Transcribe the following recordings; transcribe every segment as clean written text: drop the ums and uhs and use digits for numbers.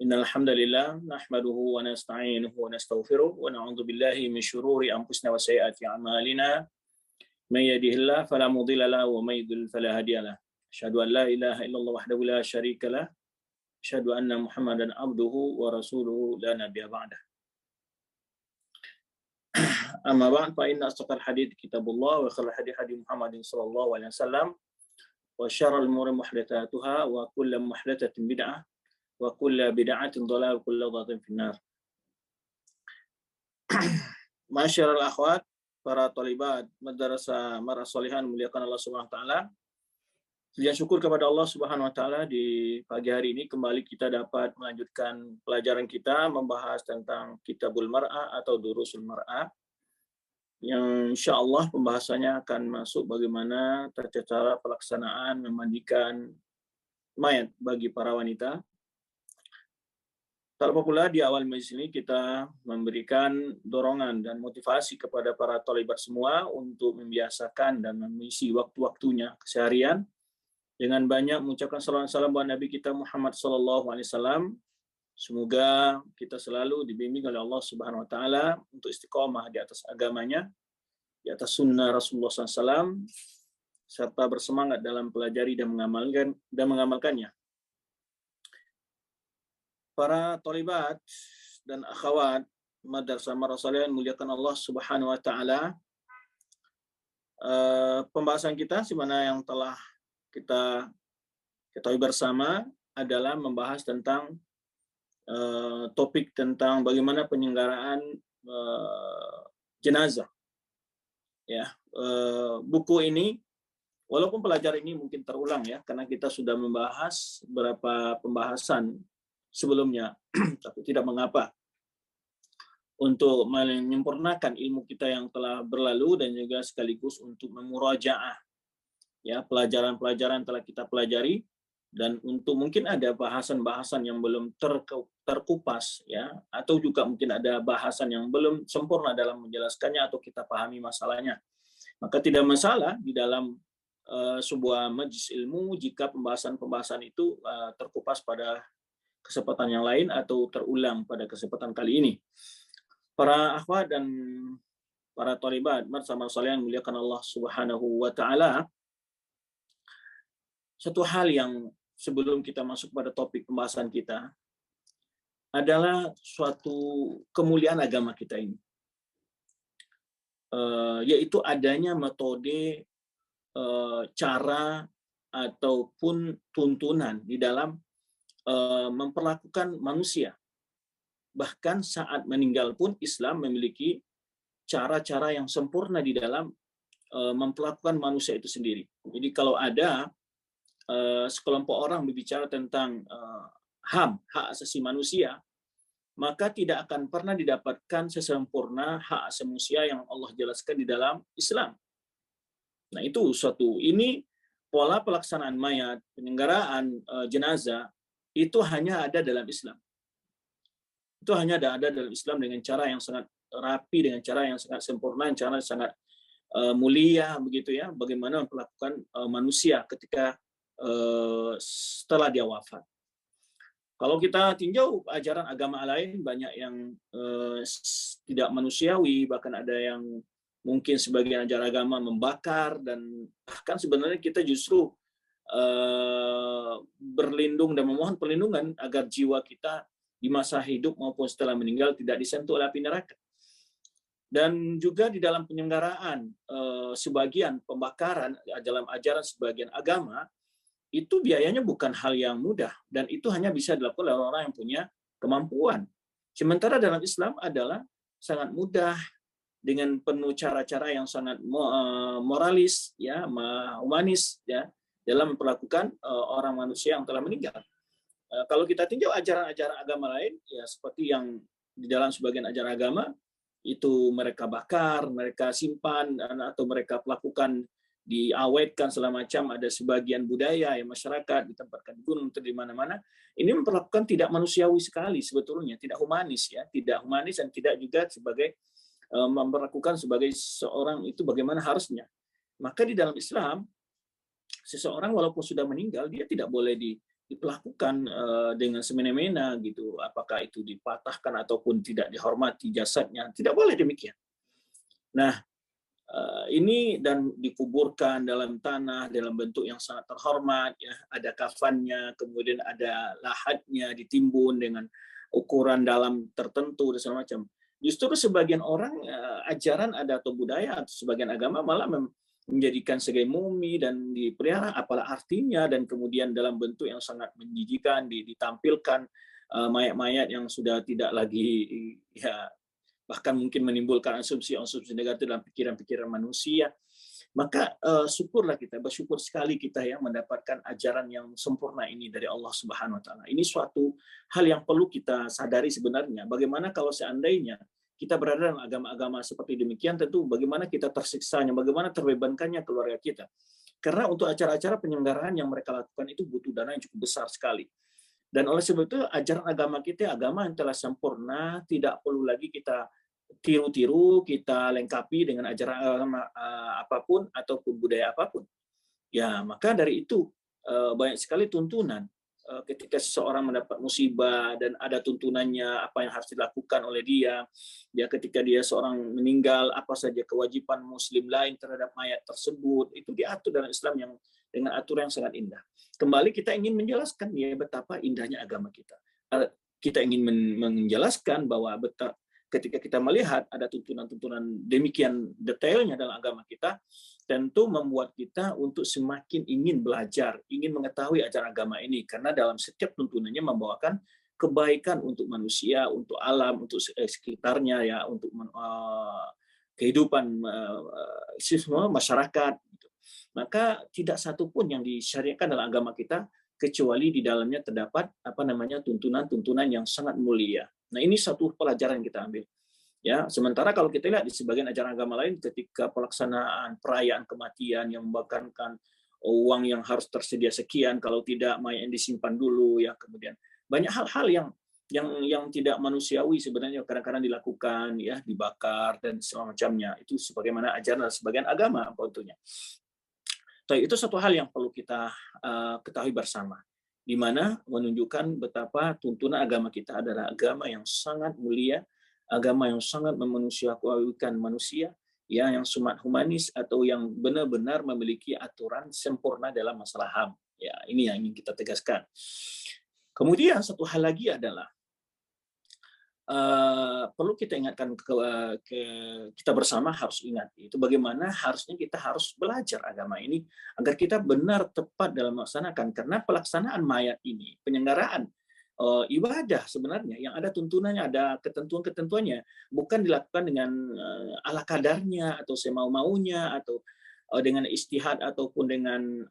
Innal hamdalillah nahmaduhu wa nasta'inuhu wa nastaghfiruh wa na'udzu billahi min shururi anfusina wa sayyiati a'malina. May yahdihillahu fala mudilla lahu wa may yudlil fala hadiya lahu. Asyhadu an la ilaha illallah wahdahu la syarika lah. Asyhadu anna Muhammadan abduhu wa rasuluhu la nabiyya ba'dah. Amma ba'd fa inna asdaqal hadits kitabullah wa khairal hadi hadi Muhammadin sallallahu alaihi wasallam wa syarrul umuri muhdatsatuha wa kullu muhdatsatin bid'ah wa kullu bid'atin dhalalah wa kullu dhalalah finnar. Masyarul akhwat, para thalibat madrasah Mar'ah Shalihan muliakan Allah Subhanahu wa taala. Puji syukur kepada Allah Subhanahu wa taala di pagi hari ini kembali kita dapat melanjutkan pelajaran kita membahas tentang Kitabul Mar'ah atau Durusul Mar'ah. Yang insyaallah pembahasannya akan masuk bagaimana tata cara pelaksanaan memandikan mayat bagi para wanita. Tak lupa pula di awal majelis ini kita memberikan dorongan dan motivasi kepada para thalibat semua untuk membiasakan dan mengisi waktu-waktunya keseharian dengan banyak mengucapkan salawat salam buat Nabi kita Muhammad sallallahu alaihi wasallam. Semoga kita selalu dibimbing oleh Allah Subhanahu wa taala untuk istiqomah di atas agamanya, di atas sunnah Rasulullah SAW, serta bersemangat dalam pelajari dan mengamalkannya. Para thalibat dan akhwat Madrasah Mar'ah Shalihan muliakan Allah Subhanahu wa taala. Pembahasan kita sebagaimana yang telah kita ketahui bersama adalah membahas tentang topik tentang bagaimana penyelenggaraan jenazah. Ya, buku ini walaupun pelajaran ini mungkin terulang ya karena kita sudah membahas beberapa pembahasan sebelumnya, tapi tidak mengapa untuk menyempurnakan ilmu kita yang telah berlalu dan juga sekaligus untuk memurajaah ya pelajaran-pelajaran telah kita pelajari dan untuk mungkin ada bahasan-bahasan yang belum terkupas ya atau juga mungkin ada bahasan yang belum sempurna dalam menjelaskannya atau kita pahami masalahnya. Maka tidak masalah di dalam sebuah majelis ilmu jika pembahasan-pembahasan itu terkupas pada kesempatan yang lain atau terulang pada kesempatan kali ini. Para akhwat dan para thalibat Madrasah Mar'ah Shalihan muliakan Allah Subhanahu wa taala. Satu hal yang sebelum kita masuk pada topik pembahasan kita adalah suatu kemuliaan agama kita ini. Yaitu adanya metode, cara ataupun tuntunan di dalam memperlakukan manusia. Bahkan saat meninggal pun Islam memiliki cara-cara yang sempurna di dalam memperlakukan manusia itu sendiri. Jadi kalau ada sekelompok orang berbicara tentang HAM, hak asasi manusia, maka tidak akan pernah didapatkan sesempurna hak asasi manusia yang Allah jelaskan di dalam Islam. Nah itu ini pola pelaksanaan mayat, penyelenggaraan jenazah, itu hanya ada dalam Islam. Itu hanya ada dalam Islam dengan cara yang sangat rapi, dengan cara yang sangat sempurna, dengan cara yang sangat mulia begitu ya. Bagaimana memperlakukan manusia ketika setelah dia wafat. Kalau kita tinjau ajaran agama lain banyak yang tidak manusiawi, bahkan ada yang mungkin sebagian ajaran agama membakar dan bahkan sebenarnya kita justru berlindung dan memohon perlindungan agar jiwa kita di masa hidup maupun setelah meninggal tidak disentuh oleh api neraka. Dan juga di dalam penyelenggaraan sebagian pembakaran dalam ajaran sebagian agama itu biayanya bukan hal yang mudah dan itu hanya bisa dilakukan oleh orang yang punya kemampuan. Sementara dalam Islam adalah sangat mudah dengan penuh cara-cara yang sangat moralis ya, humanis ya dalam memperlakukan orang manusia yang telah meninggal. Kalau kita tinjau ajaran-ajaran agama lain, ya seperti yang di dalam sebagian ajaran agama, itu mereka bakar, mereka simpan, atau mereka lakukan diawetkan segala macam, ada sebagian budaya yang masyarakat ditempatkan di gunung atau di mana-mana. Ini memperlakukan tidak manusiawi sekali sebetulnya, tidak humanis ya, tidak humanis dan tidak juga sebagai memperlakukan sebagai seorang itu bagaimana harusnya. Maka di dalam Islam seseorang walaupun sudah meninggal dia tidak boleh diperlakukan dengan semena-mena gitu, apakah itu dipatahkan ataupun tidak dihormati jasadnya, tidak boleh demikian. Nah, ini dan dikuburkan dalam tanah dalam bentuk yang sangat terhormat, ya, ada kafannya, kemudian ada lahatnya ditimbun dengan ukuran dalam tertentu dan segala macam. Justru sebagian orang ajaran ada atau budaya atau sebagian agama malah menjadikan sebagai mumi dan dipelihara apalah artinya, dan kemudian dalam bentuk yang sangat menjijikan ditampilkan mayat-mayat yang sudah tidak lagi, ya, bahkan mungkin menimbulkan asumsi-asumsi negatif dalam pikiran-pikiran manusia. Maka syukurlah kita, bersyukur sekali kita ya mendapatkan ajaran yang sempurna ini dari Allah Subhanahu wa taala. Ini suatu hal yang perlu kita sadari sebenarnya. Bagaimana kalau seandainya kita berada dalam agama-agama seperti demikian, tentu bagaimana kita tersiksanya, bagaimana terbebankannya keluarga kita. Karena untuk acara-acara penyelenggaraan yang mereka lakukan itu butuh dana yang cukup besar sekali. Dan oleh sebab itu ajaran agama kita agama yang telah sempurna, tidak perlu lagi kita tiru-tiru, kita lengkapi dengan ajaran agama apapun ataupun budaya apapun. Ya, maka dari itu banyak sekali tuntunan ketika seseorang mendapat musibah dan ada tuntunannya apa yang harus dilakukan oleh dia. Ya, ketika dia seorang meninggal, apa saja kewajiban muslim lain terhadap mayat tersebut, itu diatur dalam Islam yang dengan aturan yang sangat indah. Kembali kita ingin menjelaskan ya betapa indahnya agama kita. Kita ingin menjelaskan bahwa ketika kita melihat ada tuntunan-tuntunan demikian detailnya dalam agama kita, tentu membuat kita untuk semakin ingin belajar, ingin mengetahui ajaran agama ini, karena dalam setiap tuntunannya membawakan kebaikan untuk manusia, untuk alam, untuk sekitarnya, ya, untuk kehidupan semua masyarakat. Maka tidak satu pun yang disyariatkan dalam agama kita kecuali di dalamnya terdapat tuntunan-tuntunan yang sangat mulia. Nah, ini satu pelajaran yang kita ambil. Ya, sementara kalau kita lihat di sebagian ajaran agama lain, ketika pelaksanaan perayaan kematian yang membakar uang yang harus tersedia sekian, kalau tidak mayat yang disimpan dulu, ya, kemudian banyak hal-hal yang tidak manusiawi sebenarnya kadang-kadang dilakukan, ya, dibakar dan semacamnya. Itu sebagaimana ajaran sebagian agama tentunya. Itu satu hal yang perlu kita ketahui bersama, di mana menunjukkan betapa tuntunan agama kita adalah agama yang sangat mulia, agama yang sangat memanusiakan manusia, ya, yang sangat humanis atau yang benar-benar memiliki aturan sempurna dalam masalah HAM. Ya, ini yang ingin kita tegaskan. Kemudian satu hal lagi adalah perlu kita ingatkan kita bersama harus ingat itu bagaimana harusnya kita harus belajar agama ini agar kita benar tepat dalam melaksanakan, karena pelaksanaan mayat ini, penyelenggaraan ibadah sebenarnya yang ada tuntunannya, ada ketentuan-ketentuannya, bukan dilakukan dengan ala kadarnya atau semau-maunya atau dengan istihad ataupun dengan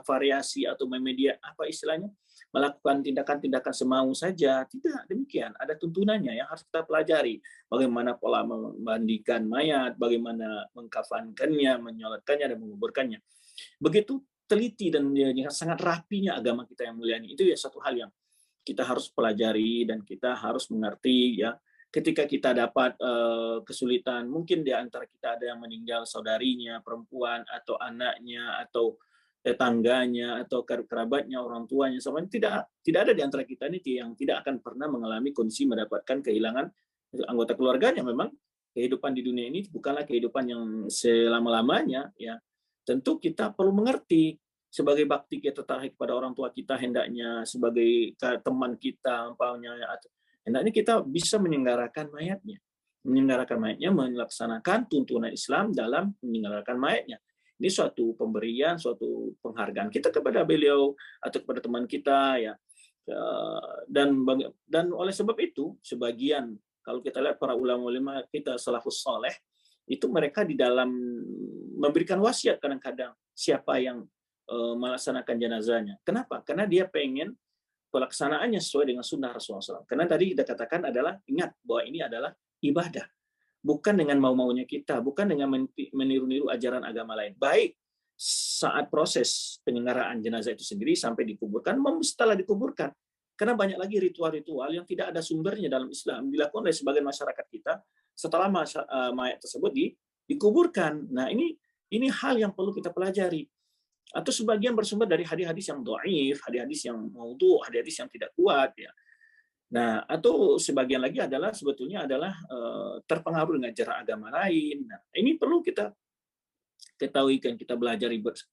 variasi atau media istilahnya, melakukan tindakan-tindakan semau saja. Tidak demikian, ada tuntunannya yang harus kita pelajari. Bagaimana pola memandikan mayat, bagaimana mengkafankannya, menyolatkannya, dan menguburkannya. Begitu teliti dan sangat rapinya agama kita yang mulia ini. Itu ya satu hal yang kita harus pelajari dan kita harus mengerti, ya. Ketika kita dapat kesulitan, mungkin di antara kita ada yang meninggal saudarinya, perempuan, atau anaknya, atau tetangganya, atau kerabatnya, orang tuanya, sama tidak ada di antara kita ini yang tidak akan pernah mengalami kondisi mendapatkan kehilangan anggota keluarganya. Memang kehidupan di dunia ini bukanlah kehidupan yang selama-lamanya, ya. Tentu kita perlu mengerti sebagai bakti kita terhadap kepada orang tua kita, hendaknya sebagai teman kita, umpamanya, hendaknya kita bisa menyelenggarakan mayatnya, melaksanakan tuntunan Islam dalam menyelenggarakan mayatnya. Ini suatu pemberian, suatu penghargaan kita kepada beliau atau kepada teman kita, ya. Dan oleh sebab itu, sebagian kalau kita lihat para ulama-ulama kita salafus saleh, itu mereka di dalam memberikan wasiat kadang-kadang siapa yang melaksanakan jenazahnya. Kenapa? Karena dia pengen pelaksanaannya sesuai dengan sunnah Rasulullah SAW. Karena tadi kita katakan adalah, ingat bahwa ini adalah ibadah. Bukan dengan mau-maunya kita, bukan dengan meniru-niru ajaran agama lain. Baik saat proses penyelenggaraan jenazah itu sendiri sampai dikuburkan, setelah dikuburkan. Karena banyak lagi ritual-ritual yang tidak ada sumbernya dalam Islam, dilakukan oleh sebagian masyarakat kita setelah mayat tersebut dikuburkan. Nah, ini hal yang perlu kita pelajari. atau sebagian bersumber dari hadis-hadis yang dhaif, hadis-hadis yang maudhu', hadis-hadis yang tidak kuat ya. Nah, atau sebagian lagi adalah sebetulnya adalah terpengaruh dengan ajaran agama lain. Nah, ini perlu kita ketahui kan, kita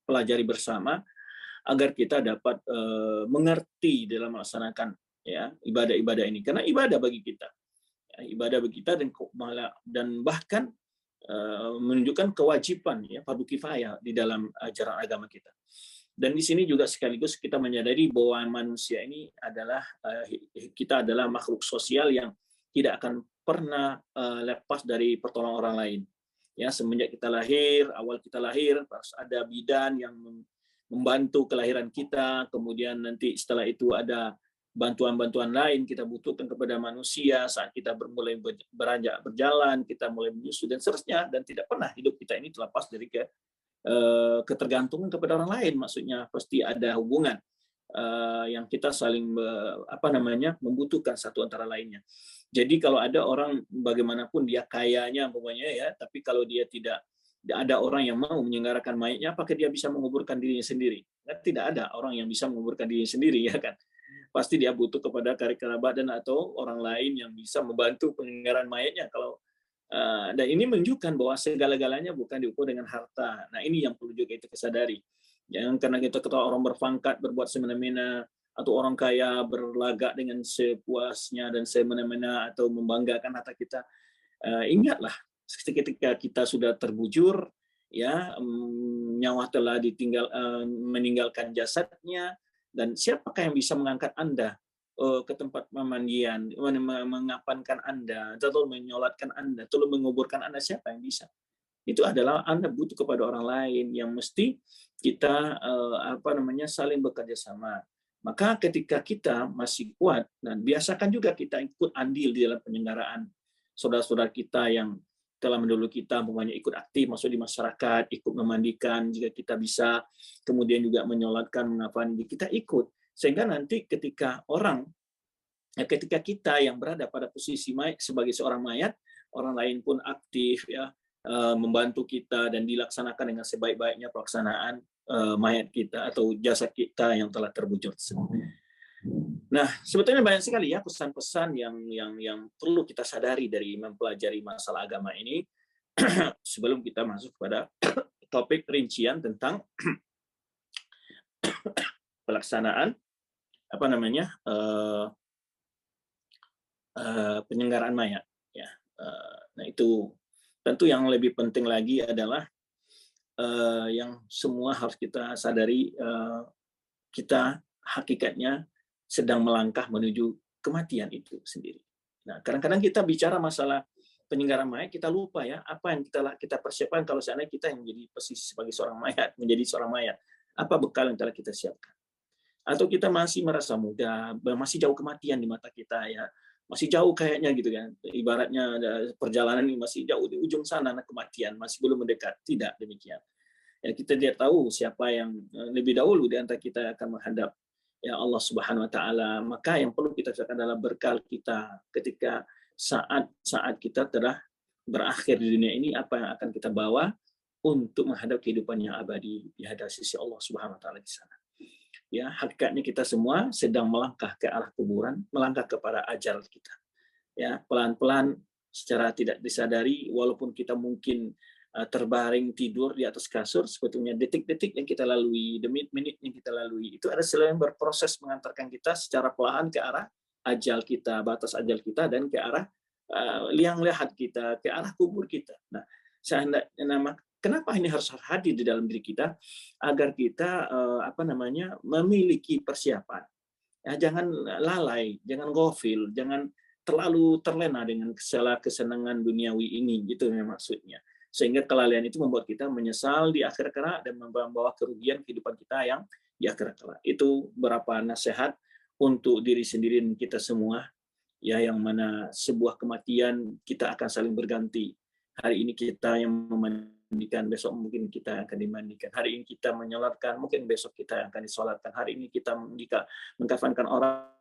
pelajari bersama agar kita dapat mengerti dalam melaksanakan ya ibadah-ibadah ini, karena ibadah bagi kita, ya, ibadah bagi kita, dan bahkan menunjukkan kewajiban ya fardu kifayah di dalam ajaran agama kita. Dan di sini juga sekaligus kita menyadari bahwa manusia ini adalah kita adalah makhluk sosial yang tidak akan pernah lepas dari pertolongan orang lain. Ya, semenjak kita lahir, awal kita lahir harus ada bidan yang membantu kelahiran kita, kemudian nanti setelah itu ada bantuan-bantuan lain kita butuhkan kepada manusia saat kita mulai beranjak berjalan, kita mulai menyusu dan seterusnya, dan tidak pernah hidup kita ini terlepas dari ketergantungan kepada orang lain. Maksudnya pasti ada hubungan yang kita saling membutuhkan satu antara lainnya. Jadi kalau ada orang bagaimanapun dia kayanya pokoknya ya, tapi kalau dia tidak ada orang yang mau menyelenggarakan mayatnya, apakah dia bisa menguburkan dirinya sendiri? Tidak ada orang yang bisa menguburkan dirinya sendiri ya kan. Pasti dia butuh kepada kerabat dan atau orang lain yang bisa membantu penyelenggaraan mayatnya. Dan ini menunjukkan bahwa segala-galanya bukan diukur dengan harta. Nah, ini yang perlu juga kita sadari. Jangan karena kita ketahui orang berpangkat berbuat semena-mena, atau orang kaya berlagak dengan sepuasnya dan semena-mena atau membanggakan harta kita. Ingatlah ketika kita sudah terbujur ya, nyawa telah meninggalkan jasadnya, dan siapakah yang bisa mengangkat Anda ke tempat pemandian, mengapankan Anda, atau menyolatkan Anda, atau menguburkan Anda? Siapa yang bisa? Itu adalah Anda butuh kepada orang lain yang mesti kita saling bekerja sama. Maka ketika kita masih kuat, dan biasakan juga kita ikut andil di dalam penyelenggaraan saudara-saudara kita yang telah mendahului kita, umpamanya ikut aktif masuk di masyarakat, ikut memandikan jika kita bisa, kemudian juga menyolatkan, mengafani, kita ikut. Sehingga nanti ketika kita yang berada pada posisi sebagai seorang mayat, orang lain pun aktif ya, membantu kita dan dilaksanakan dengan sebaik-baiknya pelaksanaan mayat kita atau jasad kita yang telah terbujur. Nah, sebetulnya banyak sekali ya pesan-pesan yang perlu kita sadari dari mempelajari masalah agama ini sebelum kita masuk pada topik rincian tentang pelaksanaan penyelenggaraan mayat. Ya, nah itu tentu yang lebih penting lagi adalah yang semua harus kita sadari, kita hakikatnya sedang melangkah menuju kematian itu sendiri. Nah, kadang-kadang kita bicara masalah penyelenggaraan mayat, kita lupa ya apa yang kita persiapkan kalau seandainya kita yang menjadi posisi sebagai seorang mayat, menjadi seorang mayat. Apa bekal yang telah kita siapkan? Atau kita masih merasa muda, masih jauh kematian di mata kita ya, masih jauh kayaknya gitu kan, ibaratnya perjalanan ini masih jauh di ujung sana, kematian masih belum mendekat. Tidak demikian ya, kita tidak tahu siapa yang lebih dahulu di antara kita akan menghadap ya Allah Subhanahu wa taala. Maka yang perlu kita siapkan adalah bekal kita ketika saat kita telah berakhir di dunia ini, apa yang akan kita bawa untuk menghadap kehidupan yang abadi di hadapan sisi Allah Subhanahu wa taala di sana. Ya, hakikatnya kita semua sedang melangkah ke arah kuburan, melangkah kepada ajal kita. Ya, pelan-pelan secara tidak disadari, walaupun kita mungkin terbaring tidur di atas kasur, sebetulnya detik-detik yang kita lalui, menit-menit yang kita lalui, itu ada selain berproses mengantarkan kita secara perlahan ke arah ajal kita, batas ajal kita, dan ke arah liang lahat kita, ke arah kubur kita. Nah, kenapa ini harus hadir di dalam diri kita? Agar kita memiliki persiapan. Ya, jangan lalai, jangan gofil, jangan terlalu terlena dengan kesenangan duniawi ini, gitu maksudnya. Sehingga kelalaian itu membuat kita menyesal di akhir kelak dan membawa kerugian kehidupan kita yang di akhir kelak. Itu beberapa nasihat untuk diri sendiri dan kita semua, ya, yang mana sebuah kematian kita akan saling berganti. Hari ini kita yang memandikan, besok mungkin kita akan dimandikan. Hari ini kita menyolatkan, mungkin besok kita akan disolatkan. Hari ini kita mengkafankan orang,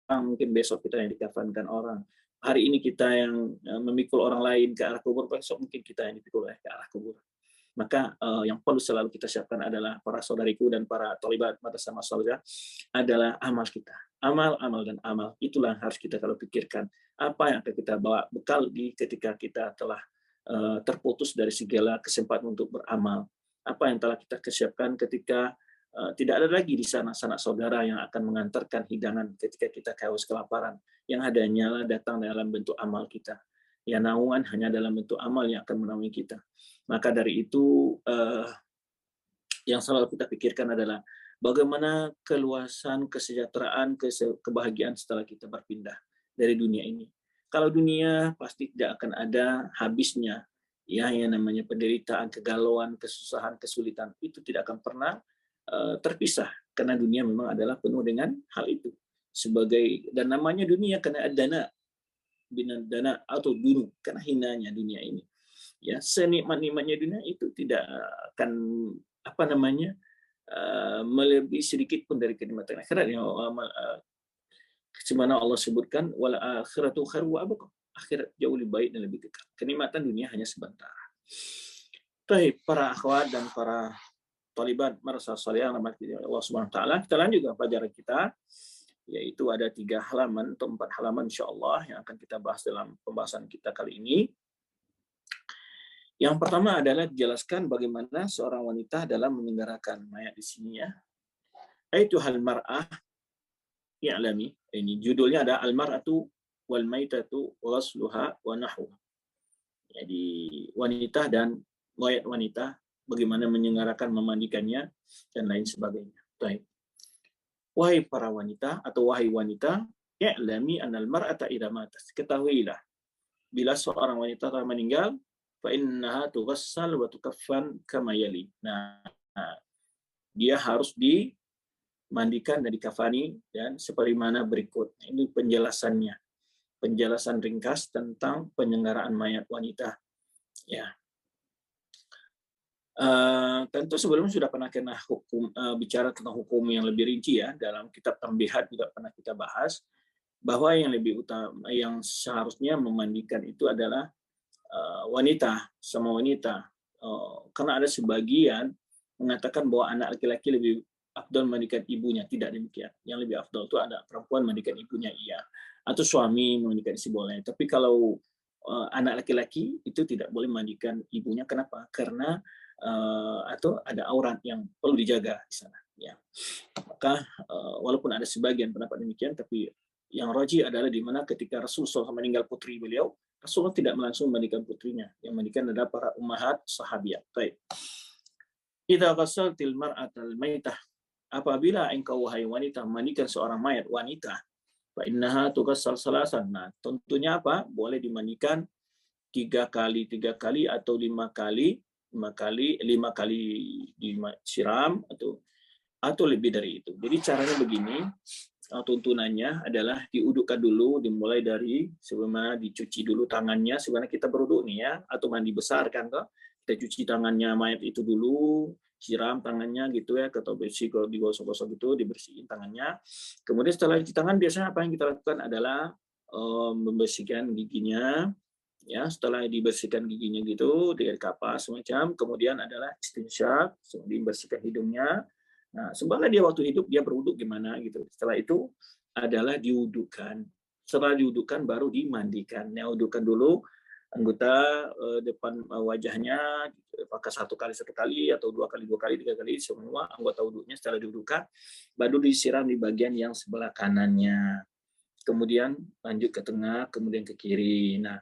mungkin besok kita yang dikafankan orang. Hari ini kita yang memikul orang lain ke arah kubur, besok mungkin kita yang dipikul ke arah kubur. Maka yang perlu selalu kita siapkan adalah para saudariku dan para tholibat madrasah masalihah adalah amal kita. Amal, amal, dan amal. Itulah yang harus kita kalau pikirkan. Apa yang akan kita bawa bekal di ketika kita telah terputus dari segala kesempatan untuk beramal. Apa yang telah kita siapkan ketika tidak ada lagi di sana sanak saudara yang akan mengantarkan hidangan ketika kita haus kelaparan. Yang adanya datang dalam bentuk amal kita. Ya, naungan hanya dalam bentuk amal yang akan menaungi kita. Maka dari itu yang selalu kita pikirkan adalah bagaimana keluasan, kesejahteraan, kebahagiaan setelah kita berpindah dari dunia ini. Kalau dunia pasti tidak akan ada habisnya, ya, yang namanya penderitaan, kegalauan, kesusahan, kesulitan itu tidak akan pernah terpisah, karena dunia memang adalah penuh dengan hal itu. Dan namanya dunia karena dana, binan dana atau dunu, karena hinanya dunia ini. Ya, senikmat-nikmatnya dunia itu tidak akan melebihi sedikit pun dari kenikmatan akhirat yang semana Allah sebutkan wal akhiratu khairu wa abqa. Akhirat jauh lebih baik dan lebih kekal. Kenikmatan dunia hanya sebentar. Baik, para akhwat dan para tholibat madrasah salihah Allah Subhanahu wa taala, kita lanjut ke pelajaran kita, yaitu ada 3 halaman atau 4 halaman insyaallah yang akan kita bahas dalam pembahasan kita kali ini. Yang pertama adalah dijelaskan bagaimana seorang wanita dalam menyenggarakan mayat di sini, ya. Aituhal mar'ah i'lami. Ini judulnya ada al-mar'atu wal maitatu ghasluha wa nahwa. Jadi wanita dan mayat wanita, bagaimana menyenggarakan, memandikannya dan lain sebagainya. Baik. Wahai para wanita atau wahai wanita, i'lami anal mar'ata idza matat. Ketahuilah bila seorang wanita telah meninggal, fa innaha tughassal wa tukaffan kama yali. Nah, dia harus dimandikan dan dikafani dan sebagaimana berikut. Ini penjelasannya. Penjelasan ringkas tentang penyenggaraan mayat wanita. Ya. Tentu sebelumnya sudah pernah kena bicara tentang hukum yang lebih rinci, ya, dalam kitab Tambihat juga pernah kita bahas bahwa yang lebih utama yang seharusnya memandikan itu adalah wanita, sama wanita, karena ada sebagian mengatakan bahwa anak laki-laki lebih afdal memandikan ibunya. Tidak demikian. Yang lebih afdal itu ada perempuan memandikan ibunya, iya, atau suami memandikan istri boleh. Tapi kalau anak laki-laki itu tidak boleh memandikan ibunya. Kenapa? Karena atau ada aurat yang perlu dijaga di sana, ya. Maka walaupun ada sebagian pendapat demikian, tapi yang rajih adalah di mana ketika Rasulullah SAW meninggal putri beliau, Rasulullah tidak langsung memandikan putrinya, yang memandikan adalah para ummahat sahabiat. Baik. Idza ghasaltil mar'atal maitah, apabila engkau wahai wanita memandikan seorang mayat wanita, fa innaha tughassal salasan. Nah, tentunya apa? Boleh dimandikan 3 kali atau 5 kali disiram atau lebih dari itu. Jadi caranya begini, tuntunannya adalah diudukkan dulu, dimulai dari sebagaimana dicuci dulu tangannya, sebagaimana kita beruduk nih, ya, atau mandi besar kan, toh. Kita cuci tangannya mayat itu dulu, siram tangannya gitu, ya, atau bersih, kalau digosok-gosok gitu, dibersihin tangannya. Kemudian setelah cuci tangan biasanya apa yang kita lakukan adalah membersihkan giginya, ya. Setelah dibersihkan giginya gitu dengan kapas semacam, kemudian adalah istinsyak, dibersihkan hidungnya. Nah, sebenarnya dia waktu hidup dia berwuduk gimana gitu. Setelah itu adalah diwudukkan. Setelah diwudukkan baru dimandikan. Nah, wudukkan dulu anggota depan wajahnya, apakah 1 kali atau 2 kali 3 kali, semua anggota wuduknya setelah diwudukkan baru disiram di bagian yang sebelah kanannya. Kemudian lanjut ke tengah, kemudian ke kiri. Nah,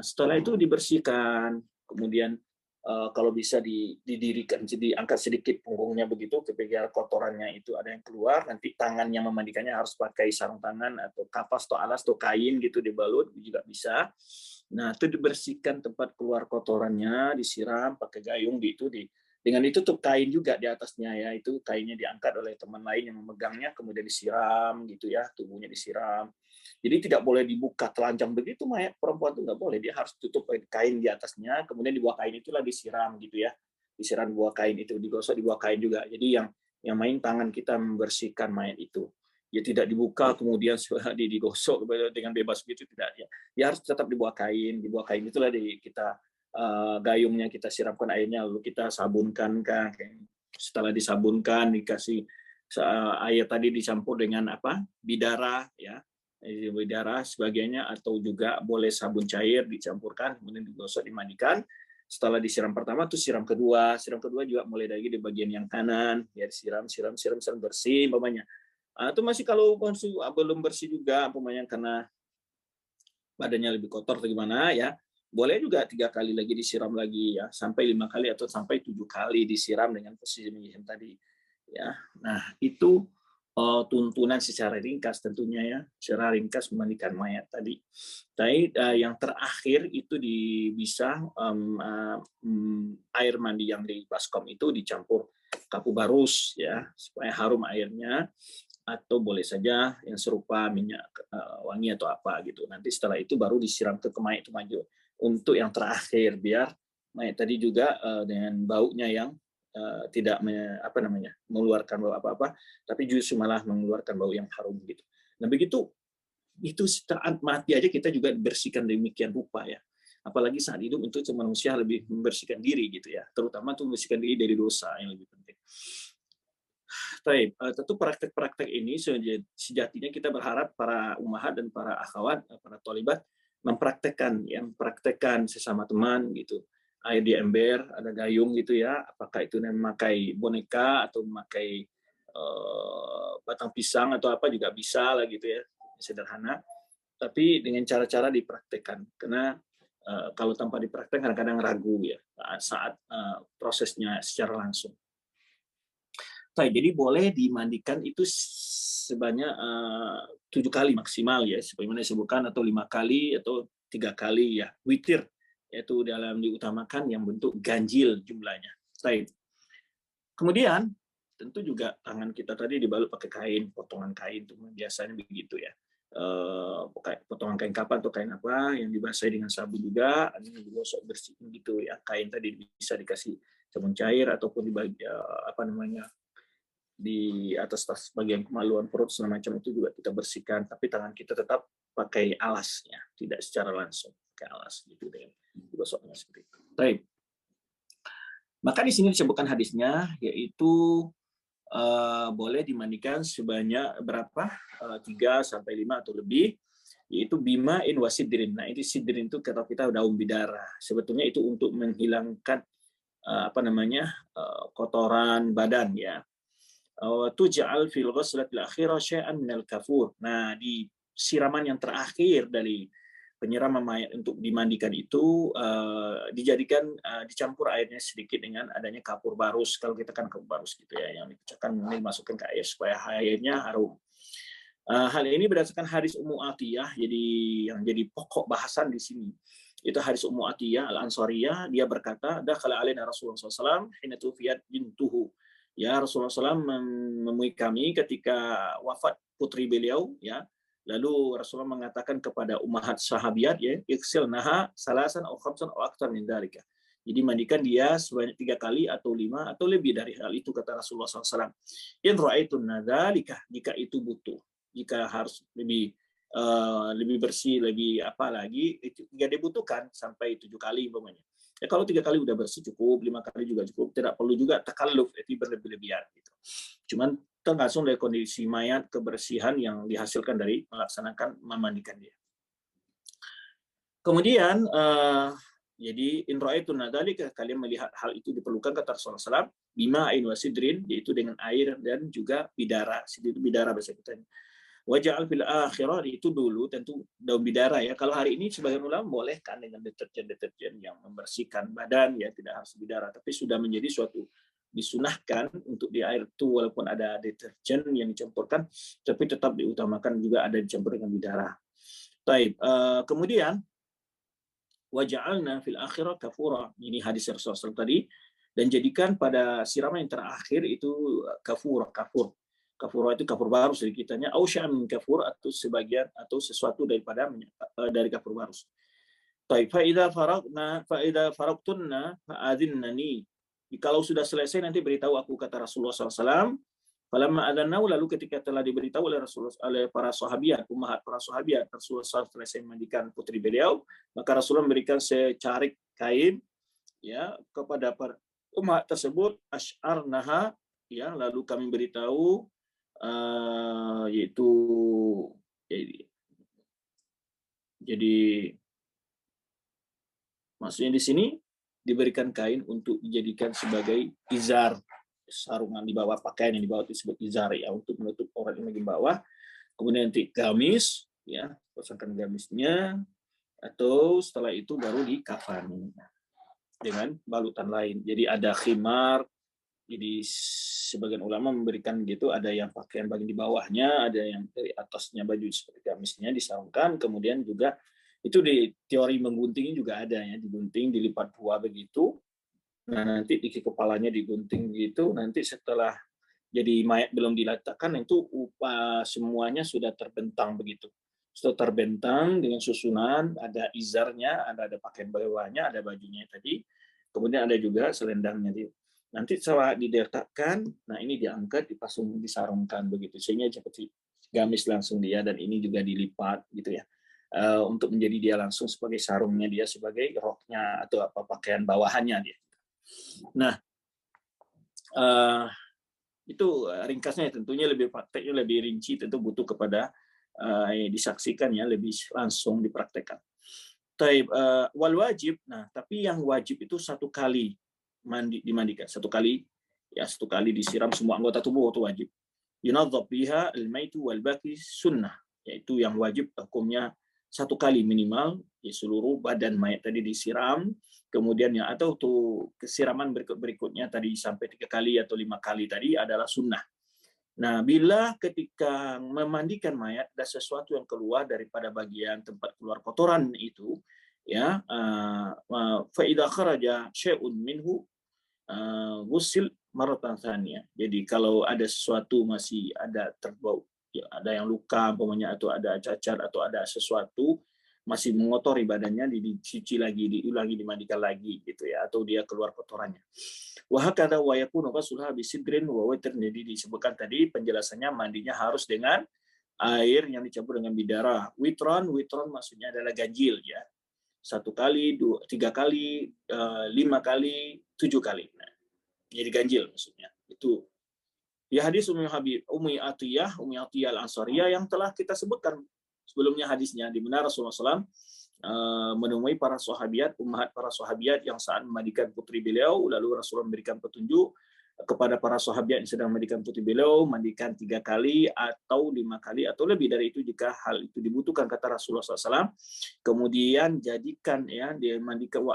setelah itu dibersihkan, kemudian kalau bisa didirikan, diangkat sedikit punggungnya begitu, ketika kotorannya itu ada yang keluar, nanti tangan yang memandikannya harus pakai sarung tangan atau kapas atau alas atau kain gitu dibalut juga bisa. Nah, itu dibersihkan tempat keluar kotorannya, disiram pakai gayung dengan ditutup kain juga di atasnya, ya, itu kainnya diangkat oleh teman lain yang memegangnya, kemudian disiram gitu, ya, tubuhnya disiram. Jadi tidak boleh dibuka telanjang begitu, mayat perempuan itu nggak boleh, dia harus tutup kain di atasnya, kemudian di bawah kain itulah disiram gitu, ya, disiram di bawah kain itu, digosok di bawah kain juga. Jadi yang main tangan kita membersihkan mayat itu, ya, tidak dibuka kemudian digosok dengan bebas begitu, tidak, ya. Dia harus tetap di bawah kain itulah kita gayungnya kita siramkan airnya, lalu kita sabunkan kan. Setelah disabunkan dikasih air tadi dicampur dengan bidara ya, bidara sebagainya, atau juga boleh sabun cair dicampurkan kemudian digosok dimandikan. Setelah disiram pertama tuh siram kedua juga mulai dari di bagian yang kanan ya, siram bersih umpamanya. Itu masih kalau belum bersih juga umpamanya karena badannya lebih kotor atau gimana ya, boleh juga 3 kali lagi disiram lagi ya, sampai 5 kali atau sampai 7 kali disiram dengan posisi yang tadi ya. Nah, itu tuntunan secara ringkas tentunya ya, secara ringkas memandikan mayat tadi. Tapi yang terakhir itu bisa air mandi yang di baskom itu dicampur kapur barus ya, supaya harum airnya, atau boleh saja yang serupa minyak wangi atau apa gitu. Nanti setelah itu baru disiram ke mayat itu maju. Untuk yang terakhir biar mayat tadi juga dengan baunya yang tidak mengeluarkan bau apa-apa, tapi justru malah mengeluarkan bau yang harum gitu. Nah begitu itu saat mati aja kita juga bersihkan demikian rupa ya. Apalagi saat hidup untuk manusia lebih membersihkan diri gitu ya, terutama untuk membersihkan diri dari dosa yang lebih penting. Baik, tentu praktek-praktek ini sejatinya kita berharap para ummahat dan para akhwat, para tholibat mempraktekkan sesama teman gitu. Air di ember, ada gayung gitu ya, apakah itu memakai boneka atau memakai batang pisang atau apa juga bisa lah gitu ya, sederhana. Tapi dengan cara-cara dipraktekkan, karena kalau tanpa dipraktek kadang-kadang ragu ya saat prosesnya secara langsung. Jadi boleh dimandikan itu sebanyak 7 kali maksimal ya, sebagaimana disebutkan, atau 5 kali atau 3 kali ya, witir, yaitu dalam diutamakan yang bentuk ganjil jumlahnya. Baik. Kemudian tentu juga tangan kita tadi dibalut pakai kain, potongan kain itu biasanya begitu ya. Potongan kain kapan atau kain apa yang dibasahi dengan sabun juga, ini digosok bersih gitu ya. Kain tadi bisa dikasih sabun cair ataupun di atas bagian kemaluan perut segala macam itu juga kita bersihkan, tapi tangan kita tetap pakai alasnya, tidak secara langsung pakai alas gitu dengan digosoknya seperti itu. Baik. Maka di sini disebutkan hadisnya yaitu boleh dimandikan sebanyak berapa? 3 sampai 5 atau lebih, yaitu bima'in wa sidrin. Nah, itu sidrin itu kata kita daun bidara. Sebetulnya itu untuk menghilangkan kotoran badan ya. Tuj'al fil ghuslatil akhirah syai'an minal kafur. Nah, di siraman yang terakhir dari penyiraman mayat untuk dimandikan itu dijadikan dicampur airnya sedikit dengan adanya kapur barus. Kalau kita kan kapur barus gitu ya, yang dipecahkan dimasukkan ke air supaya airnya harum. Hal ini berdasarkan hadis Ummu Atiyah, yang jadi pokok bahasan di sini. Itu hadis Ummu Atiyah Al-Ansariyah, dia berkata, dakhala alaina Rasulullah SAW hina tufiyat bintuhu. Ya, Rasulullah SAW menemui kami ketika wafat putri beliau ya. Lalu Rasulullah mengatakan kepada ummahat sahabiat ya, iksilnaha salasan aw khamsan aw aktsar min dzalika. Jadi mandikan dia sebanyak 3 kali atau 5 atau lebih dari hal itu, kata Rasulullah SAW. In ra'aitun dzalika, jika itu butuh, jika harus lebih bersih, lebih apa lagi, itu tidak dibutuhkan sampai 7 kali umpamanya. Ya kalau 3 kali udah bersih cukup, 5 kali juga cukup, tidak perlu juga takalluf, itu berlebih-lebihan gitu. Cuman tergantung dari kondisi mayat, kebersihan yang dihasilkan dari melaksanakan memandikan dia. Kemudian jadi in ra'aitun dzalika, kalian melihat hal itu diperlukan, kata Rasulullah SAW, bima'in wa sidrin, yaitu dengan air dan juga bidara. Itu bidara bahasa kita. Waja'al fil akhirah, itu dulu tentu daun bidara ya. Kalau hari ini sebagian ulama bolehkan dengan deterjen yang membersihkan badan ya, tidak harus bidara, tapi sudah menjadi suatu disunahkan untuk di air itu walaupun ada deterjen yang dicampurkan, tapi tetap diutamakan juga ada dicampur dengan bidara. Baik, kemudian waja'alna fil akhirah kafura. Ini hadis Rasulullah SAW tadi, dan jadikan pada siraman yang terakhir itu kafur. Kafur itu kapur barus dari kitanya, ausya'an min kafur, atau sebagian atau sesuatu dari kapur barus. Baik, fa idza faragtunna fa'adhinnani. Kalau sudah selesai nanti beritahu aku, kata Rasulullah SAW. Falamma adzannahu, lalu ketika telah diberitahu oleh Rasulullah, oleh para sahabiat, ummahat para sahabiat, Rasulullah SAW selesai memandikan putri beliau, maka Rasulullah memberikan secarik kain ya kepada para umat tersebut, asy'arnaha, ya, lalu kami beritahu, yaitu jadi maksudnya di sini diberikan kain untuk dijadikan sebagai izar, sarungan di bawah, pakaian yang di bawah disebut izar, ya, untuk menutup aurat yang bagian bawah. Kemudian nanti gamis, ya, pasangkan gamisnya, atau setelah itu baru dikafani dengan balutan lain. Jadi ada khimar, jadi sebagian ulama memberikan gitu, ada yang pakaian bagian di bawahnya, ada yang dari atasnya baju seperti gamisnya disarungkan, kemudian juga itu di teori mengguntingnya juga ada ya, digunting, dilipat dua begitu. Nah, nanti di kepalanya digunting gitu, nanti setelah jadi mayat belum diletakkan itu semuanya sudah terbentang begitu. Sudah terbentang dengan susunan, ada izarnya, ada pakaian bawahnya, ada bajunya tadi, kemudian ada juga selendangnya. Nanti setelah diletakkan, nah ini diangkat, dipasung, disarungkan begitu, sehingga seperti gamis langsung dia, dan ini juga dilipat gitu ya, untuk menjadi dia langsung sebagai sarungnya dia, sebagai roknya atau apa pakaian bawahannya dia. Nah, itu ringkasnya, tentunya lebih prakteknya lebih rinci, tentu butuh kepada disaksikan ya, lebih langsung dipraktekkan. Taib, wal wajib, nah tapi yang wajib itu satu kali dimandikan, satu kali disiram semua anggota tubuh itu wajib. Yunadzab biha al-maitu wal baqi sunnah, yaitu yang wajib hukumnya satu kali minimal, ya, seluruh badan mayat tadi disiram, kemudian ya, atau tuh kesiraman berikutnya tadi sampai 3 kali atau 5 kali tadi adalah sunnah. Nah, bila ketika memandikan mayat ada sesuatu yang keluar daripada bagian tempat keluar kotoran itu, ya, fa idza kharaja syai'un minhu ghusil marratan tsaniyah. Jadi kalau ada sesuatu masih ada terbau, ya, ada yang luka umpamanya, atau ada cacat, atau ada sesuatu masih mengotori badannya, dicuci lagi, diulangi, dimandikan lagi gitu ya, atau dia keluar kotorannya. Wa hakadha wa yakunu ghusluha bisidrin wa witr. Jadi disebutkan tadi penjelasannya, mandinya harus dengan air yang dicampur dengan bidara. Witron maksudnya adalah ganjil ya. 1 kali, 2, 3 kali, 5 kali, 7 kali. Nah, jadi ganjil maksudnya. Itu ya hadis Ummi Atiyah Al-Ansariyah yang telah kita sebutkan sebelumnya hadisnya, di mana Rasulullah SAW menemui para sahabiat, ummahat para sahabiat yang saat memandikan putri beliau, lalu Rasulullah memberikan petunjuk kepada para sahabat yang sedang memandikan putri beliau, mandikan 3 kali atau 5 kali atau lebih dari itu jika hal itu dibutuhkan, kata Rasulullah SAW. Kemudian jadikan ya, dia mandikan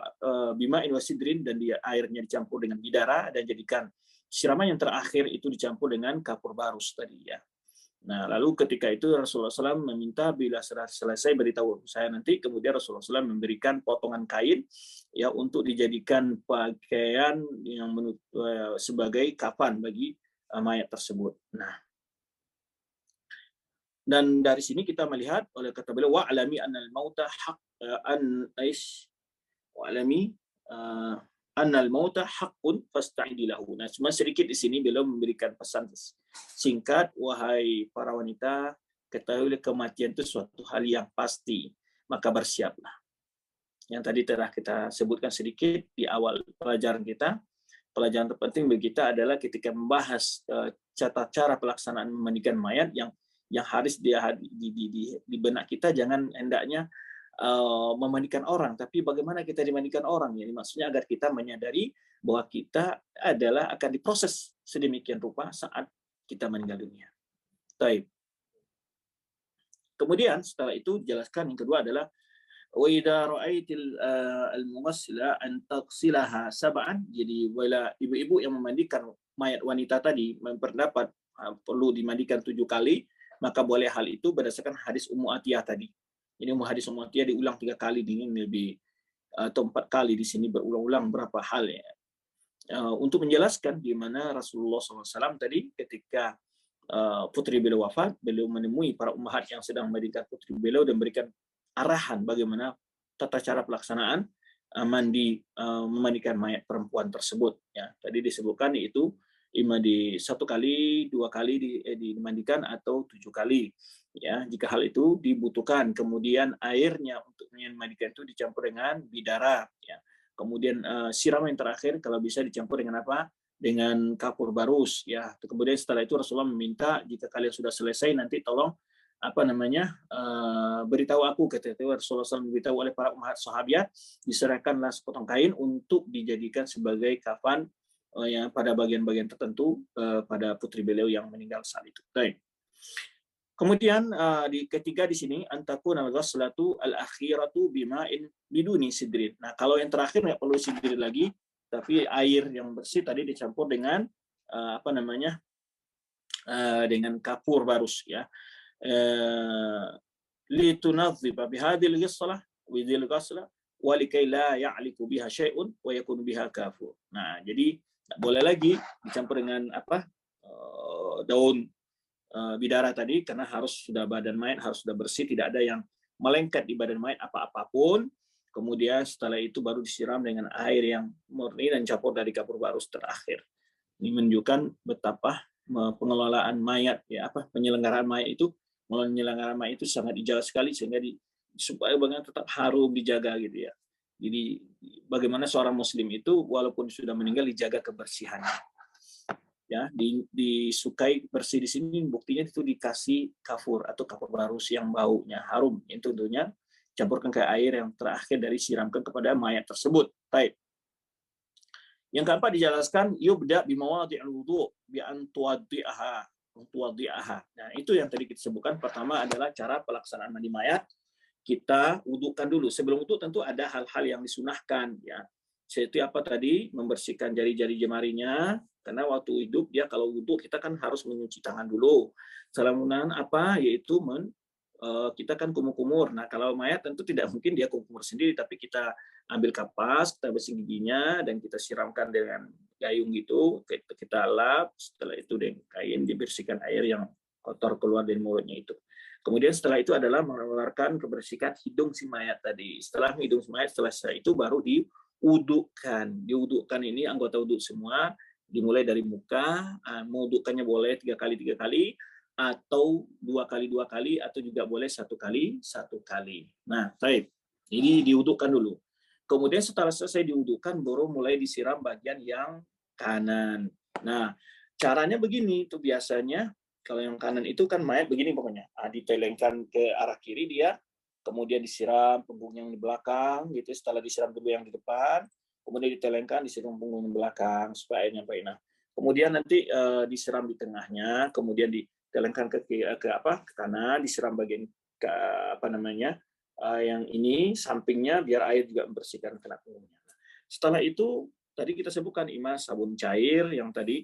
bima'in wasidrin, dan dia airnya dicampur dengan bidara, dan jadikan siraman yang terakhir itu dicampur dengan kapur barus tadi ya. Nah, lalu ketika itu Rasulullah SAW meminta bila selesai beritahu saya nanti. Kemudian Rasulullah SAW memberikan potongan kain ya untuk dijadikan pakaian yang sebagai kafan bagi mayat tersebut. Nah, dan dari sini kita melihat oleh kata beliau, wa'lami annal mauta haq an aish wa'lami annal mauta haqqun fasta'idi lahu. Nah, cuma sedikit di sini beliau memberikan pesan singkat, wahai para wanita, ketahuilah kematian itu suatu hal yang pasti, maka bersiaplah. Yang tadi telah kita sebutkan sedikit di awal pelajaran kita. Pelajaran terpenting bagi kita adalah ketika membahas tata cara pelaksanaan memandikan mayat, yang harus di benak kita, jangan hendaknya memandikan orang, tapi bagaimana kita dimandikan orang. Jadi maksudnya agar kita menyadari bahwa kita adalah akan diproses sedemikian rupa saat kita meninggal dunia. Baik. Kemudian setelah itu jelaskan yang kedua adalah wa idza ra'aitil al-mughassila an taghsilaha sab'an. Jadi bila ibu-ibu yang memandikan mayat wanita tadi berpendapat perlu dimandikan 7 kali, maka boleh hal itu berdasarkan hadis Ummu Atiyah tadi. Ini hadis Ummu Atiyah diulang 3 kali, ini lebih atau 4 kali di sini berulang-ulang berapa hal ya. Untuk menjelaskan di mana Rasulullah SAW tadi ketika putri beliau wafat, beliau menemui para ummahat yang sedang memandikan putri beliau dan memberikan arahan bagaimana tata cara pelaksanaan memandikan mayat perempuan tersebut. Ya, tadi disebutkan itu ima di 1 kali, 2 kali dimandikan atau 7 kali. Ya, jika hal itu dibutuhkan. Kemudian airnya untuk dimandikan itu dicampur dengan bidara. Ya. Kemudian siram yang terakhir kalau bisa dicampur dengan apa? Dengan kapur barus. Ya. Kemudian setelah itu Rasulullah meminta jika kalian sudah selesai nanti tolong beritahu aku, kata Rasulullah SAW, diberitahu oleh para umat sahabat, diserahkanlah sepotong kain untuk dijadikan sebagai kafan yang pada bagian-bagian tertentu pada putri beliau yang meninggal saat itu. Baik. Kemudian ketiga di sini antakun al-ghaslatu al-akhiratu bima'in biduni sidrin. Nah, kalau yang terakhir nggak perlu sidrin lagi, tapi air yang bersih tadi dicampur dengan dengan kapur barus, ya. Litunadhiba bihadhil ghaslah wa dhil ghaslah wa likay la ya'liku biha syai'un wa yakun biha kafur. Nah, jadi nggak boleh lagi dicampur dengan daun bidara tadi, karena badan mayat harus sudah bersih, tidak ada yang melengket di badan mayat apapun. Kemudian setelah itu baru disiram dengan air yang murni dan campur dari kapur barus terakhir. Ini menunjukkan betapa pengelolaan mayat, penyelenggaraan mayat itu sangat ideal sekali, sehingga supaya tetap harum, dijaga gitu ya. Jadi bagaimana seorang muslim itu walaupun sudah meninggal dijaga kebersihannya. Ya, disukai bersih di sini buktinya itu dikasih kafur atau kapur barus yang baunya harum. Itu tentunya campurkan ke air yang terakhir dari siramkan kepada mayat tersebut. Baik. Yang keempat dijelaskan yubda bimawadhi'il wudu' bi an tuwaddi'aha. Nah, itu yang tadi kita sebutkan. Pertama adalah cara pelaksanaan mandi mayat. Kita wudukan dulu. Sebelum wudu tentu ada hal-hal yang disunahkan, ya. Seperti apa tadi? Membersihkan jari-jari jemarinya, karena waktu hidup dia kalau wudu kita kan harus mencuci tangan dulu. Salamunan yaitu kita kan kumur-kumur. Nah, kalau mayat tentu tidak mungkin dia kumur sendiri, tapi kita ambil kapas, kita bersih giginya, dan kita siramkan dengan gayung gitu, kita lap, setelah itu dengan kain dibersihkan air yang kotor keluar dari mulutnya itu. Kemudian setelah itu adalah mengeluarkan kebersihan hidung si mayat tadi. Setelah hidung si mayat selesai itu baru diwudukan. Diwudukan ini anggota wuduk semua, dimulai dari muka, mewudukannya boleh 3 kali, atau 2 kali, atau juga boleh 1 kali. Nah, baik. Ini diwudukan dulu. Kemudian setelah selesai diwudukan, baru mulai disiram bagian yang kanan. Nah, caranya begini, itu biasanya kalau yang kanan itu kan mayat begini pokoknya. Ditelengkan ke arah kiri dia, kemudian disiram punggung yang di belakang, gitu. Setelah disiram dulu yang di depan, kemudian ditelengkan, disiram punggung yang belakang supaya airnya baik. Nah, kemudian nanti disiram di tengahnya, kemudian ditelengkan ke kanan, disiram bagian yang ini sampingnya biar air juga membersihkan kena punggungnya. Setelah itu tadi kita sebutkan sabun cair yang tadi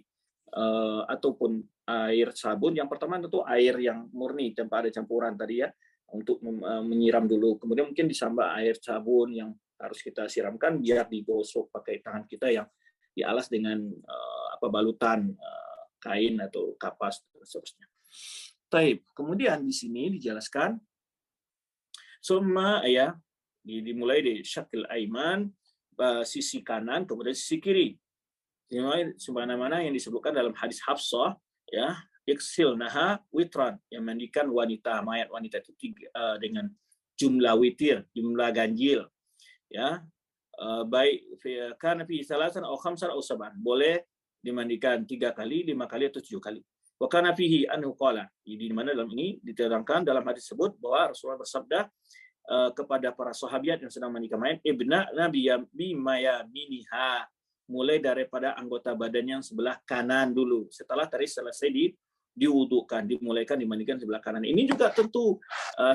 ataupun air sabun. Yang pertama tentu air yang murni tanpa ada campuran tadi ya, untuk menyiram dulu. Kemudian mungkin ditambah air sabun yang harus kita siramkan biar digosok pakai tangan kita yang dialas dengan balutan kain atau kapas dan seterusnya. Baik, kemudian di sini dijelaskan dimulai dari syakil aiman, sisi kanan, kemudian sisi kiri. Sebagaimana yang disebutkan dalam hadis Hafsah, ya, iksilnaha witran, yang mandikan mayat wanita itu dengan jumlah witir, jumlah ganjil, ya. Baik karena fi salasan atau khamsan atau sab'an, boleh dimandikan 3 kali, 5 kali atau 7 kali. Wa kana fihi anhu qala, di mana dalam ini diterangkan dalam hadis tersebut bahwa Rasulullah bersabda kepada para sahabat yang sedang mandikan mayat, ibna nabi mayaminiha, mulai daripada anggota badan yang sebelah kanan dulu. Setelah tadi selesai diwudukan, dimulaikan dimandikan sebelah kanan. Ini juga tentu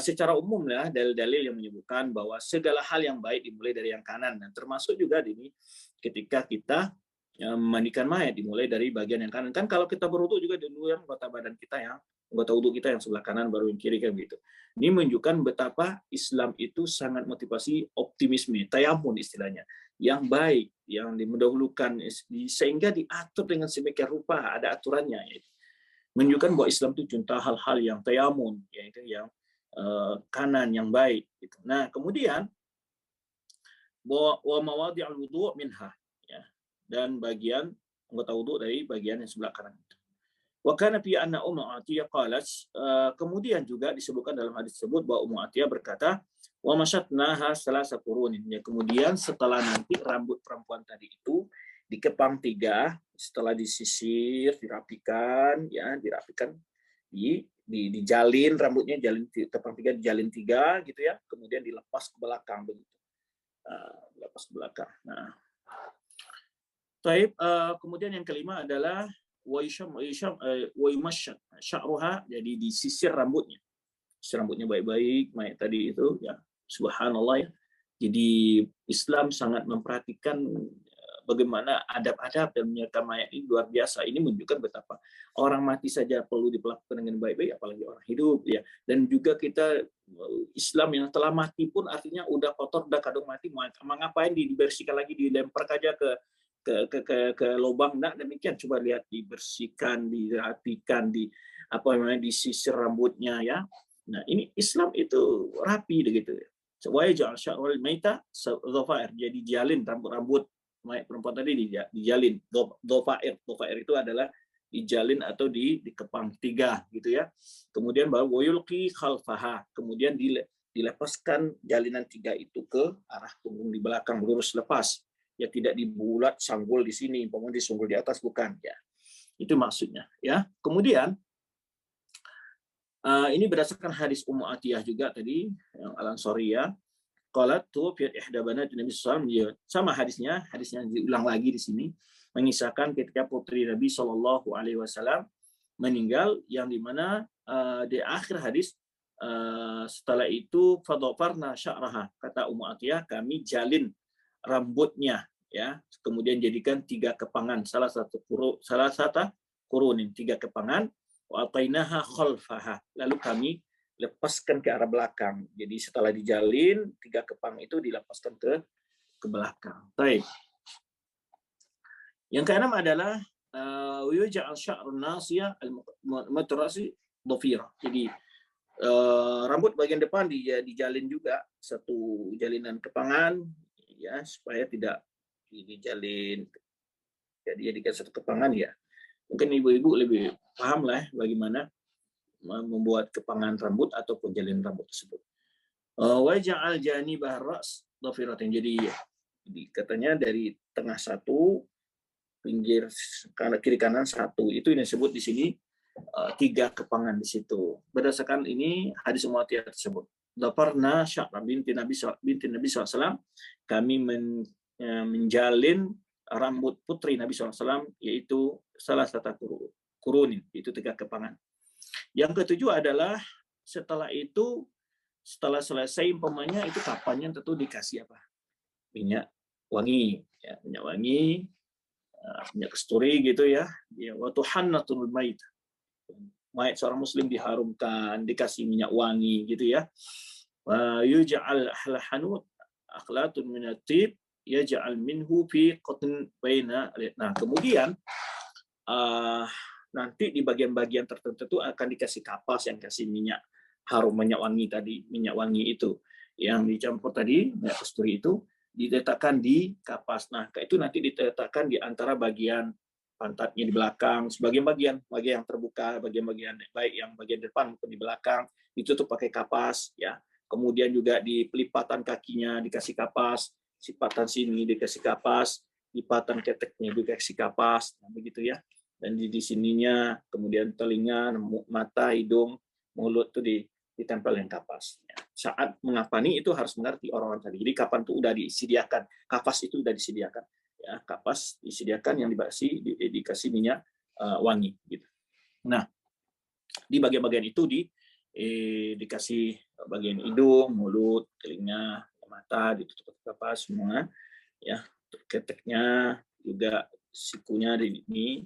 secara umum ya, dalil-dalil yang menyebutkan bahwa segala hal yang baik dimulai dari yang kanan, dan termasuk juga ini ketika kita memandikan mayat dimulai dari bagian yang kanan. Kan kalau kita berwudu juga dulu yang anggota badan kita yang anggota wudu kita yang sebelah kanan baru yang kiri, kan begitu. Ini menunjukkan betapa Islam itu sangat motivasi optimisme, tayamun istilahnya, yang baik, yang mendahulukan, sehingga diatur dengan sedemikian rupa, ada aturannya. Yaitu menunjukkan bahwa Islam itu cinta hal-hal yang tayamun, yaitu yang kanan, yang baik. Gitu. Nah, kemudian wa mawadhi'ul wudu' minha, ya, dan bagian anggota wudhu dari bagian yang sebelah kanan itu. Wa kana fi anna Ummu Atiyah qalat, kemudian juga disebutkan dalam hadis tersebut bahwa Ummu Atiyah berkata, wa mashatnaha salasa qurunin. Ya, kemudian setelah nanti rambut perempuan tadi itu dikepang 3, setelah disisir, dirapikan, ya, dirapikan, dijalin rambutnya, kepang 3, dijalin 3 gitu ya, kemudian dilepas ke belakang begitu. Lepas ke belakang. Nah, kemudian yang kelima adalah sya'ruha, jadi disisir rambutnya. Sisir rambutnya baik-baik, mayat tadi itu ya. Subhanallah ya. Jadi Islam sangat memperhatikan bagaimana adab-adab dan menyiapkan mayat ini luar biasa. Ini menunjukkan betapa orang mati saja perlu diperlakukan dengan baik-baik, apalagi orang hidup ya. Dan juga kita Islam yang telah mati pun artinya udah kotor, udah kadung mati, mau ngapain dibersihkan lagi, dilempar aja ke lubang. Nah, demikian, coba lihat, dibersihkan, dirapikan, disisir rambutnya ya. Nah, ini Islam itu rapi begitu ya. Wa yaj'al sya'rul maita dhafair, jadi jalin rambut mayat perempuan tadi dijalin. Dhafair itu adalah dijalin atau dikepang 3 gitu ya. Kemudian baru wayulqi khalfaha, kemudian dilepaskan jalinan 3 itu ke arah punggung di belakang, lurus lepas. Ya, tidak dibulat sanggul di sini, umpamanya disunggul di atas, bukan ya. Itu maksudnya ya. Kemudian ini berdasarkan hadis Ummu Atiyah juga tadi yang Al-Ansariyah. Qalat tuwfiyat ihda banati Nabi sallallahu alaihi wasallam. Sama hadisnya diulang lagi di sini, mengisahkan ketika putri Nabi Shallallahu alaihi wasallam meninggal, yang dimana di akhir hadis setelah itu fadhafarna sya'raha, kata Ummu Atiyah, kami jalin rambutnya ya, kemudian jadikan 3 kepangan, salah satu kurunin, 3 kepangan, wa atainaha khalfaha, lalu kami lepaskan ke arah belakang. Jadi setelah dijalin 3 kepang itu dilepaskan ke belakang. Baik. Yang keenam adalah yuj'al sya'run nasiyah al-matrasi dhafira. Jadi rambut bagian depan dijalin juga satu jalinan kepangan ya, supaya tidak dijalin jadi jadikan satu kepangan ya. Mungkin ibu-ibu lebih paham lah bagaimana membuat kepangan rambut ataupun jalin rambut tersebut. Waja'al janibah ra's dhafiratin. Jadi katanya dari tengah 1, pinggir kiri kanan 1, itu yang disebut di sini 3 kepangan di situ. Berdasarkan ini hadis Ummu Atiyah tersebut. Dhafarna sya'ra binti Nabi SAW, kami menjalin rambut putri Nabi SAW, yaitu salah satu kurunin, itu 3 kepangan. Yang ketujuh adalah setelah selesai umpamanya itu kapannya tentu dikasih apa? Minyak wangi, ya, minyak wangi, minyak kasturi gitu ya. Ya, wa tuhannatul mait. Mayat seorang muslim diharumkan, dikasih minyak wangi gitu ya. Wa yuj'al hanut akhlatun min at-tib yaj'al minhu fi qatn baina. Nah, kemudian nanti di bagian-bagian tertentu akan dikasih kapas yang kasih minyak harum, minyak wangi itu yang dicampur tadi, minyak kasturi itu diletakkan di kapas. Nah, itu nanti diletakkan di antara bagian pantatnya di belakang, sebagian bagian yang terbuka, bagian baik yang bagian depan maupun di belakang ditutup pakai kapas ya. Kemudian juga di pelipatan kakinya dikasih kapas, sipatan sini dikasih kapas, lipatan keteknya dikasih kapas, nah begitu ya. Dan di sininya, kemudian telinga, mata, hidung, mulut tuh ditempelin kapas. Saat mengapani itu harus mengerti orang-orang tadi. Jadi kapan tuh udah disediakan, kapas itu udah disediakan. Ya, kapas disediakan yang dikasih minyak wangi gitu. Nah, di bagian-bagian itu dikasih bagian hidung, mulut, telinga, mata ditutup kapas semua ya. Keteknya juga, sikunya ini,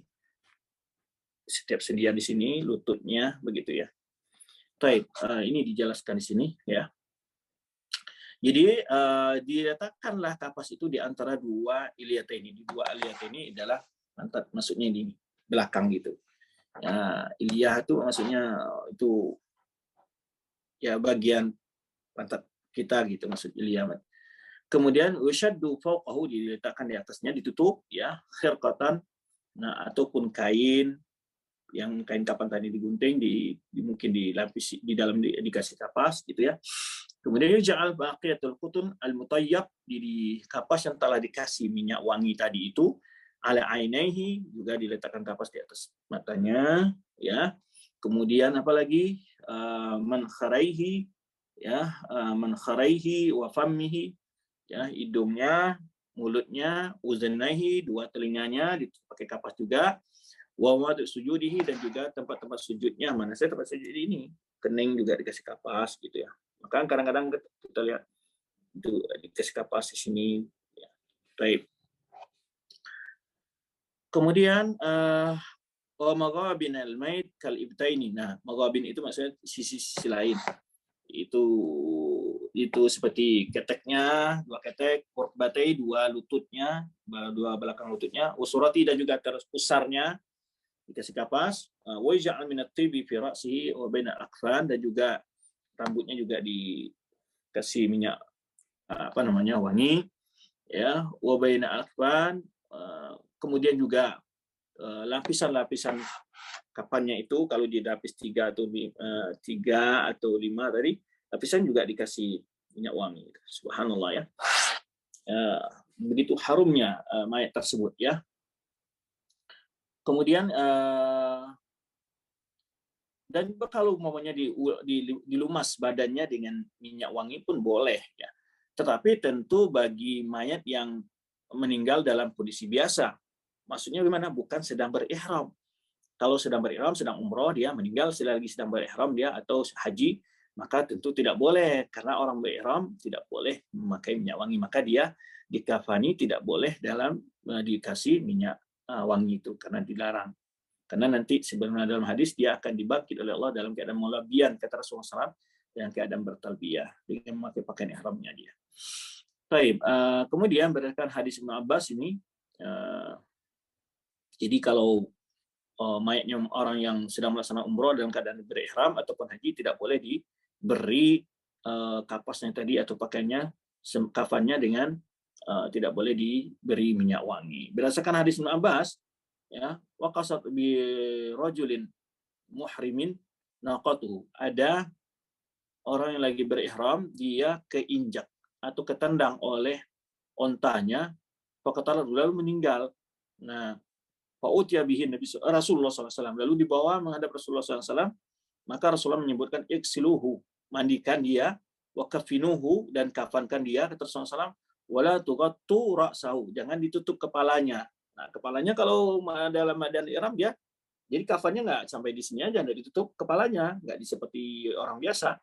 setiap sendian di sini, lututnya begitu ya. Baik, ini dijelaskan di sini ya. Jadi diletakkanlah kapas itu di antara 2 iliyat ini. Di 2 iliyat ini adalah pantat, maksudnya di belakang gitu. Ya, iliyah itu maksudnya itu ya bagian pantat kita gitu, maksud iliyah. Kemudian usyaddu fawqahu, diletakkan di atasnya, ditutup ya, khirqatan Nah, ataupun kain, yang kain kapan tadi digunting, mungkin dilapisi di dalam, dikasih kapas gitu ya. Kemudian ja'al baqiyatul qutun al-mutayyab, di kapas yang telah dikasih minyak wangi tadi itu, ala ainaihi, juga diletakkan kapas di atas matanya ya. Kemudian apalagi mankharaihi ya, mankharaihi wa fammihi ya, hidungnya, mulutnya, uzunaihi, dua telinganya dipakai kapas juga, wa mawadi' sujudihi, dan juga tempat-tempat sujudnya. Mana saya tempat sujud ini, kening juga dikasih kapas gitu ya. Maka kadang-kadang kita lihat itu dikasih kapas di sini ya. Baik. Kemudian wa maghabin al-mait kal ibtaini. Nah, maghabin itu maksudnya sisi-sisi lain. Itu seperti keteknya, dua ketek, rukbatai, dua lututnya, dua belakang lututnya, usurati, dan juga terus pusarnya dikasih kapas, wa ja'al min at-tibi fi ra'sihi wa baina al-akfan, dan juga rambutnya juga dikasih minyak wangi ya, wa baina al-akfan, kemudian juga lapisan-lapisan kapannya itu, kalau dilapis 3 atau 5 tadi, lapisan juga dikasih minyak wangi. Subhanallah ya. Begitu harumnya mayat tersebut ya. Kemudian dan kalau umpamanya dilumas badannya dengan minyak wangi pun boleh ya. Tetapi tentu bagi mayat yang meninggal dalam kondisi biasa, maksudnya gimana? Bukan sedang berihram. Kalau sedang berihram, sedang umroh, dia meninggal selagi sedang berihram dia, atau haji, maka tentu tidak boleh, karena orang berihram tidak boleh memakai minyak wangi, maka dia dikafani tidak boleh dalam dikasih minyak wangi itu, karena dilarang. Karena nanti sebenarnya dalam hadis dia akan dibangkit oleh Allah dalam keadaan mulabian, kata Rasulullah SAW, dengan keadaan bertalbiyah dengan memakai pakaian ihramnya dia. Baik, kemudian berdasarkan hadis Ibnu Abbas ini, jadi kalau mayatnya orang yang sedang melaksanakan umroh dalam keadaan berihram ataupun haji, tidak boleh diberi kapasnya tadi atau pakaiannya, kafannya dengan tidak boleh diberi minyak wangi. Berdasarkan hadis Ibnu Abbas, ya, waqasat bi rajulin muhrimin naqatuhu, ada orang yang lagi berihram, dia keinjak atau ketendang oleh ontanya, faqatala, lalu meninggal. Nah, fa'utiya bihi Rasulullah SAW, lalu dibawa menghadap Rasulullah SAW, maka Rasulullah menyebutkan iksiluhu, mandikan dia, wa kafinuhu, dan kafankan dia, kata Rasulullah SAW, wala tughattu ra'sahu, jangan ditutup kepalanya. Nah, kepalanya kalau dalam keadaan ihram dia, jadi kafannya nggak sampai di sini aja, nggak ditutup kepalanya, nggak seperti orang biasa.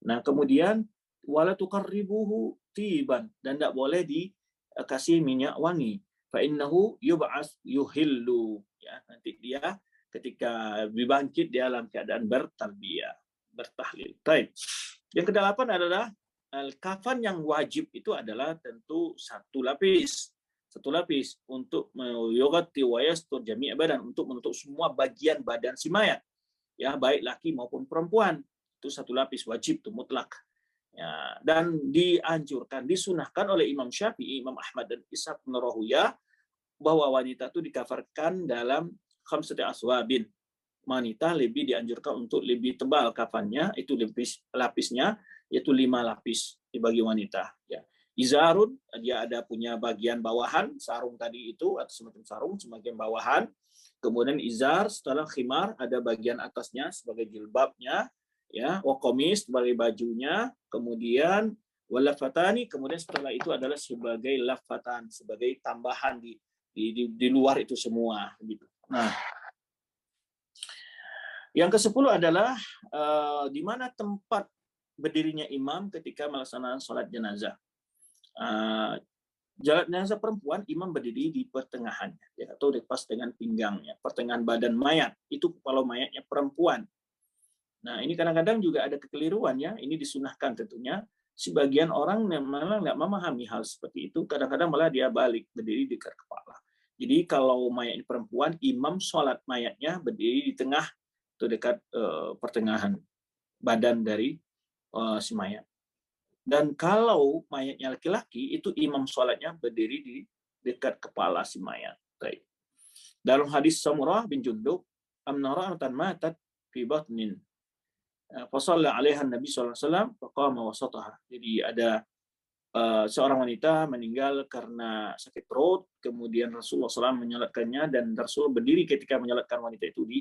Nah, kemudian wala tuqarribuhu tiban, dan nggak boleh dikasih minyak wangi. Fa innahu yub'ats yuhillu, ya, nanti dia ketika dibangkit dia dalam keadaan bertalbiyah, bertahlil. Baik. Yang kedelapan adalah kafan yang wajib itu adalah tentu satu lapis untuk yughatti wa yastur jami' badan, untuk menutup semua bagian badan si mayat, ya, baik laki maupun perempuan. Itu satu lapis wajib, itu mutlak. Ya, dan dianjurkan, disunahkan oleh Imam Syafi'i, Imam Ahmad, dan Ishaq bin Rahuyah, bahwa wanita itu dikafarkan dalam khamsati aswabin. Wanita lebih dianjurkan untuk lebih tebal kafannya, itu lapisnya, yaitu 5 lapis dibagi wanita. Ya. Izarun, dia ada punya bagian bawahan, sarung tadi itu, atau semacam sarung, sebagian bawahan. Kemudian izar, setelah khimar, ada bagian atasnya sebagai jilbabnya, ya, wakomis sebagai bajunya, kemudian walafatani, kemudian setelah itu adalah sebagai lafatan, sebagai tambahan di luar itu semua gitu. Nah, yang ke-10 adalah di mana tempat berdirinya imam ketika melaksanakan sholat jenazah. Jenazah perempuan, imam berdiri di pertengahannya, ya, atau di pas dengan pinggangnya, pertengahan badan mayat, itu kepala mayatnya perempuan. Nah, ini kadang-kadang juga ada kekeliruan, ya. Ini disunahkan tentunya. Sebagian orang malah nggak memahami hal seperti itu. Kadang-kadang malah dia balik, berdiri di dekat kepala. Jadi kalau mayat perempuan, imam sholat mayatnya berdiri di tengah atau dekat pertengahan badan dari si mayat. Dan kalau mayatnya laki-laki, itu imam sholatnya berdiri di dekat kepala si mayat. Baik. Dalam hadis Samurah bin Jundub, "Amna ra'atan matat fi batnin, fa shalla 'alaiha Nabi sallallahu alaihi wasallam, fa qama wasataha." Jadi ada seorang wanita meninggal karena sakit perut, kemudian Rasulullah SAW menyolatkannya dan Rasul berdiri ketika menyolatkan wanita itu di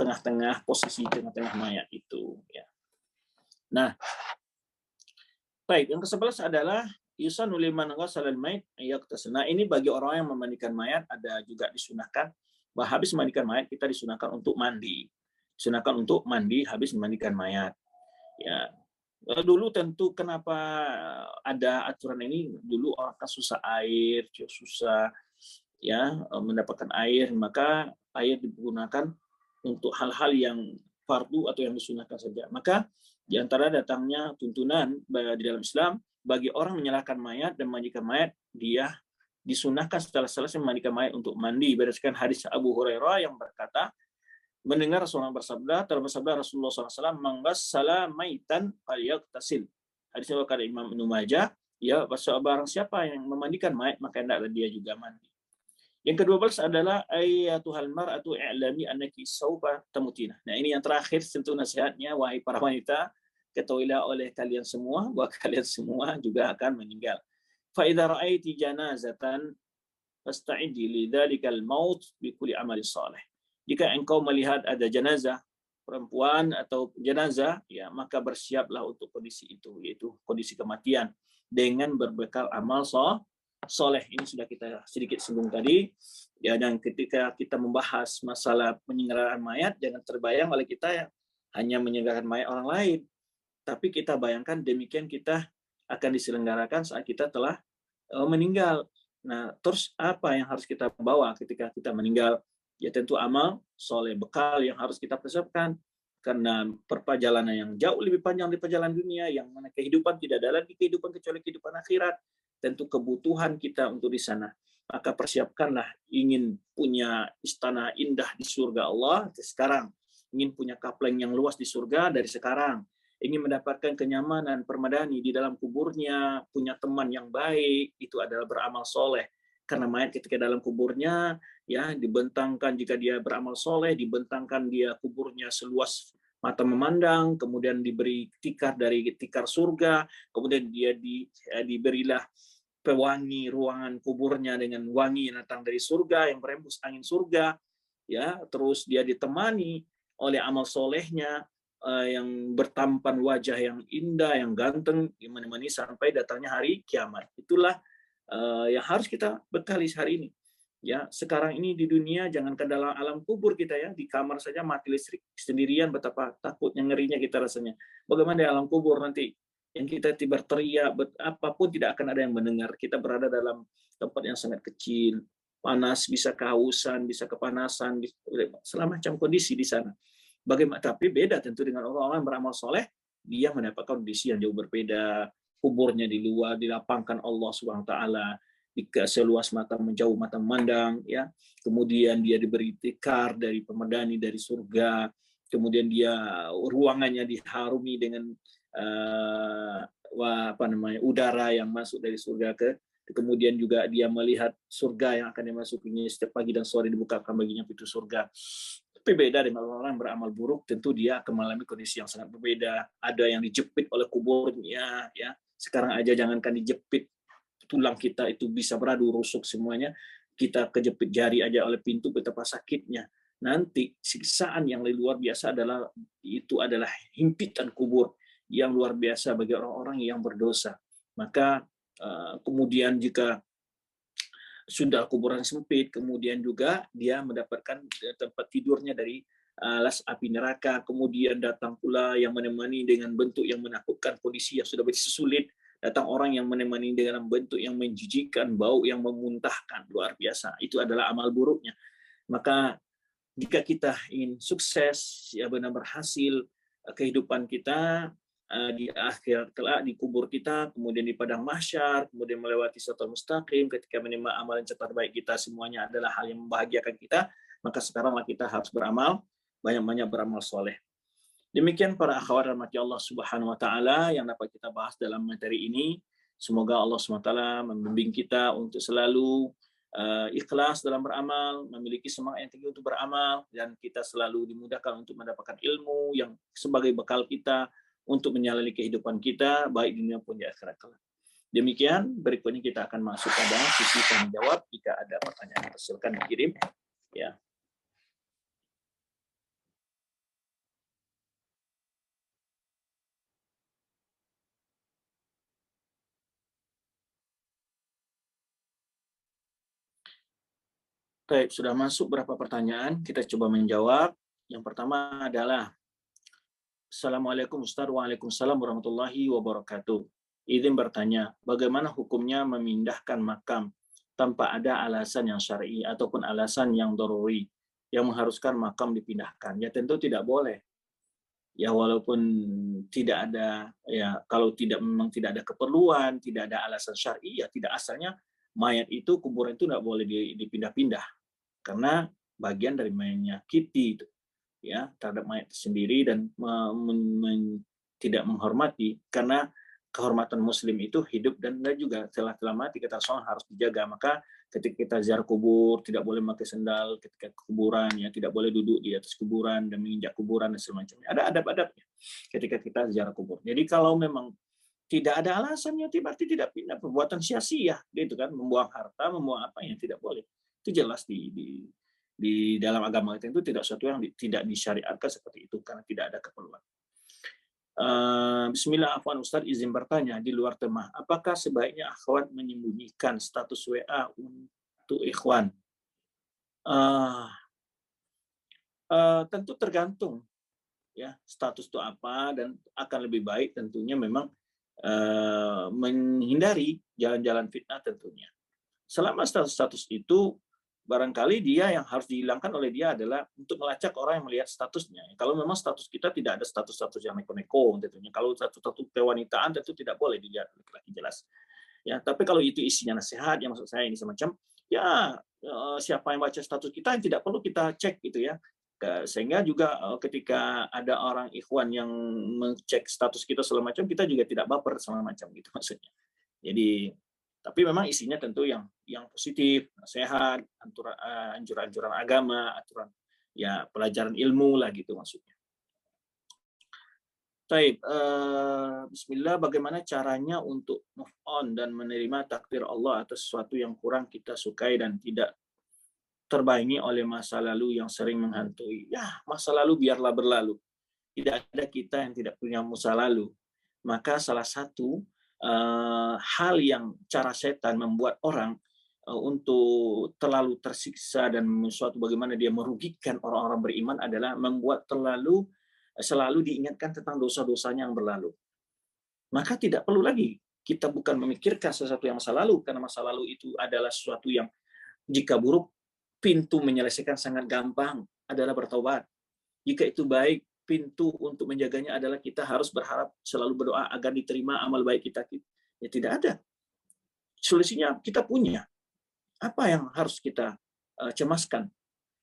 tengah-tengah posisi tengah-tengah mayat itu. Ya. Nah, baik. Yang ke-11 adalah yusanu liman ghassala al-mayit yaqtasil. Nah, ini bagi orang yang memandikan mayat ada juga disunahkan bahwa habis memandikan mayat kita disunahkan untuk mandi. Disunahkan untuk mandi habis memandikan mayat. Ya, dulu tentu kenapa ada aturan ini, dulu orang kan susah air, susah ya mendapatkan air, maka air digunakan untuk hal-hal yang fardu atau yang disunahkan saja. Maka di antara datangnya tuntunan di dalam Islam bagi orang menyerahkan mayat dan memandikan mayat, dia disunahkan setelah selesai memandikan mayat untuk mandi berdasarkan hadis Abu Hurairah yang berkata, mendengar Rasulullah bersabda, bersabda Rasulullah SAW, "Manggassala maitan falyaqtasil." Hadis riwayat Imam Ibnu Majah, ya, barang siapa yang memandikan mayat maka hendaklah dia juga mandi. Yang ke-12 adalah ayatuhal mar'atu i'lami annaki sawfa tamutina. Nah, ini yang terakhir tentu nasihatnya, wahai para wanita, ketahuilah oleh kalian semua bahwa kalian semua juga akan meninggal. Fa idza ra'aiti janazatan fasta'iddi lidzalikal maut bi kulli amali salih. Jika engkau melihat ada jenazah perempuan atau jenazah, ya maka bersiaplah untuk kondisi itu, yaitu kondisi kematian dengan berbekal amal soleh. Ini sudah kita sedikit singgung tadi. Ya, dan ketika kita membahas masalah penyelenggaraan mayat, jangan terbayang oleh kita ya, hanya menyelenggarakan mayat orang lain, tapi kita bayangkan demikian kita akan diselenggarakan saat kita telah meninggal. Nah, terus apa yang harus kita bawa ketika kita meninggal? Ya tentu amal soleh, bekal yang harus kita persiapkan. Karena perjalanan yang jauh lebih panjang dari perjalanan dunia, yang mana kehidupan tidak ada lagi kehidupan kecuali kehidupan akhirat. Tentu kebutuhan kita untuk di sana. Maka persiapkanlah, ingin punya istana indah di surga Allah dari sekarang. Ingin punya kapleng yang luas di surga dari sekarang. Ingin mendapatkan kenyamanan permadani di dalam kuburnya, punya teman yang baik, itu adalah beramal soleh. Karena mayat ketika dalam kuburnya, ya dibentangkan, jika dia beramal soleh, dibentangkan dia kuburnya seluas mata memandang, kemudian diberi tikar dari tikar surga, kemudian dia diberilah pewangi ruangan kuburnya dengan wangi yang datang dari surga, yang berembus angin surga, ya, terus dia ditemani oleh amal solehnya, yang bertampan wajah yang indah, yang ganteng, yang menemani sampai datangnya hari kiamat. Itulah yang harus kita bekali hari ini. Ya, sekarang ini di dunia, jangankan dalam alam kubur kita ya, di kamar saja mati listrik sendirian, betapa takutnya, ngerinya kita rasanya. Bagaimana di alam kubur nanti? Yang kita tiba teriak, apapun tidak akan ada yang mendengar. Kita berada dalam tempat yang sangat kecil, panas, bisa kehausan, bisa kepanasan, segala macam kondisi di sana. Bagaimana? Tapi beda tentu dengan orang-orang yang beramal soleh, dia mendapatkan kondisi yang jauh berbeda. Kuburnya di luar, dilapangkan Allah Subhanahu wa taala, seluas mata menjauh mata memandang, ya. Kemudian dia diberi tikar dari pemedani dari surga. Kemudian dia ruangannya diharumi dengan udara yang masuk dari surga kemudian juga dia melihat surga yang akan dimasukinya setiap pagi dan sore, dibukakan baginya pintu surga. Tapi beda dengan orang yang beramal buruk, tentu dia akan mengalami kondisi yang sangat berbeda. Ada yang dijepit oleh kuburnya, ya. Sekarang aja jangankan dijepit, tulang kita itu bisa beradu rusuk semuanya. Kita kejepit jari aja oleh pintu, betapa sakitnya. Nanti siksaan yang luar biasa adalah himpitan kubur yang luar biasa bagi orang-orang yang berdosa. Maka kemudian jika sudah kuburan sempit, kemudian juga dia mendapatkan tempat tidurnya dari las api neraka, kemudian datang pula yang menemani dengan bentuk yang menakutkan, kondisi yang sudah begitu sulit, datang orang yang menemani dengan bentuk yang menjijikan, bau yang memuntahkan, luar biasa. Itu adalah amal buruknya. Maka jika kita ingin sukses, ya benar berhasil kehidupan kita di akhir kelak, di kubur kita, kemudian di padang mahsyar, kemudian melewati siratal mustaqim, ketika menerima amalan catatan baik kita, semuanya adalah hal yang membahagiakan kita, maka sekaranglah kita harus beramal, banyak-banyak beramal soleh. Demikian para akhwat rahmati Allah Subhanahu wa taala yang dapat kita bahas dalam materi ini. Semoga Allah Subhanahu wa taala membimbing kita untuk selalu ikhlas dalam beramal, memiliki semangat yang tinggi untuk beramal, dan kita selalu dimudahkan untuk mendapatkan ilmu yang sebagai bekal kita untuk menjalani kehidupan kita, baik di dunia pun di akhirat kelak. Demikian, berikutnya kita akan masuk pada sisi tanya jawab. Jika ada pertanyaan, silakan dikirim. Ya. Baik, sudah masuk berapa pertanyaan, kita coba menjawab. Yang pertama adalah, Assalamualaikum Ustaz, Waalaikumsalam warahmatullahi wabarakatuh. Izin bertanya, bagaimana hukumnya memindahkan makam tanpa ada alasan yang syar'i ataupun alasan yang daruri yang mengharuskan makam dipindahkan? Ya tentu tidak boleh. Ya walaupun tidak ada, ya kalau memang tidak ada keperluan, tidak ada alasan syar'i, ya tidak, asalnya mayat itu, kuburan itu tidak boleh dipindah-pindah karena bagian dari menyakiti itu, ya, terhadap mayat sendiri, dan tidak menghormati, karena kehormatan muslim itu hidup dan juga telah mati, kata Rasulullah, harus dijaga. Maka ketika kita ziarah kubur tidak boleh memakai sendal ketika ke kuburan, ya tidak boleh duduk di atas kuburan dan menginjak kuburan dan semacamnya. Ada adab-adabnya ketika kita ziarah kubur. Jadi kalau memang tidak ada alasannya, berarti tidak pindah, perbuatan sia-sia, gitu kan, membuang harta, membuang apa yang tidak boleh. Itu jelas di dalam agama kita itu tidak sesuatu yang tidak disyariatkan seperti itu karena tidak ada keperluan. Bismillah, afwan Ustaz, izin bertanya di luar tema, apakah sebaiknya akhwat menyembunyikan status WA untuk ikhwan? Tentu tergantung, ya, status itu apa, dan akan lebih baik tentunya memang menghindari jalan-jalan fitnah tentunya. Selama status itu, barangkali dia yang harus dihilangkan oleh dia adalah untuk melacak orang yang melihat statusnya. Kalau memang status kita tidak ada status-status yang neko-neko tentunya. Kalau status kewanitaan tentu tidak boleh dilihat laki-laki, jelas. Ya, tapi kalau itu isinya nasihat, yang maksud saya ini semacam, ya siapa yang baca status kita yang tidak perlu kita cek gitu ya. Sehingga juga ketika ada orang ikhwan yang mengecek status kita segala macam, kita juga tidak baper segala macam gitu maksudnya. Jadi tapi memang isinya tentu yang positif, nasihat, anjuran-anjuran agama, aturan, ya pelajaran ilmu lah gitu maksudnya. Baik, Bismillah, bagaimana caranya untuk move on dan menerima takdir Allah atas sesuatu yang kurang kita sukai dan tidak terbayangi oleh masa lalu yang sering menghantui. Ya, masa lalu biarlah berlalu. Tidak ada kita yang tidak punya masa lalu. Maka salah satu hal yang cara setan membuat orang untuk terlalu tersiksa dan sesuatu bagaimana dia merugikan orang-orang beriman adalah membuat selalu diingatkan tentang dosa-dosanya yang berlalu. Maka tidak perlu lagi kita bukan memikirkan sesuatu yang masa lalu, karena masa lalu itu adalah sesuatu yang jika buruk, pintu menyelesaikan sangat gampang adalah bertobat. Jika itu baik, pintu untuk menjaganya adalah kita harus berharap, selalu berdoa agar diterima amal baik kita. Ya tidak ada. Solusinya kita punya. Apa yang harus kita cemaskan?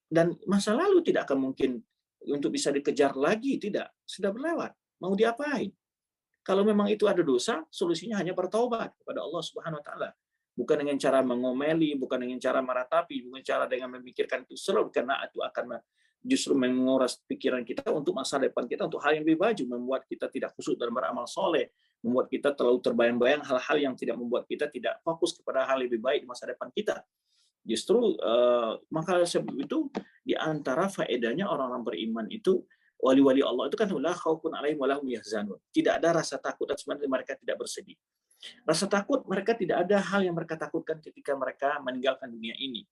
Dan masa lalu tidak akan mungkin untuk bisa dikejar lagi, tidak. Sudah berlewat. Mau diapain? Kalau memang itu ada dosa, solusinya hanya bertaubat kepada Allah Subhanahu wa taala. Bukan dengan cara mengomeli, bukan dengan cara meratapi, bukan cara dengan memikirkan itu selalu, karena itu akan justru menguras pikiran kita untuk masa depan kita, untuk hal yang lebih baju, membuat kita tidak khusyuk dalam beramal soleh, membuat kita terlalu terbayang-bayang hal-hal yang tidak membuat kita tidak fokus kepada hal lebih baik di masa depan kita. Justru maka sebab itu di antara faedahnya orang-orang beriman itu, wali-wali Allah itu kan la khaufun 'alaihim wa lahum yahzanun. Tidak ada rasa takut dan sebenarnya mereka tidak bersedih. Rasa takut, mereka tidak ada hal yang mereka takutkan ketika mereka meninggalkan dunia ini.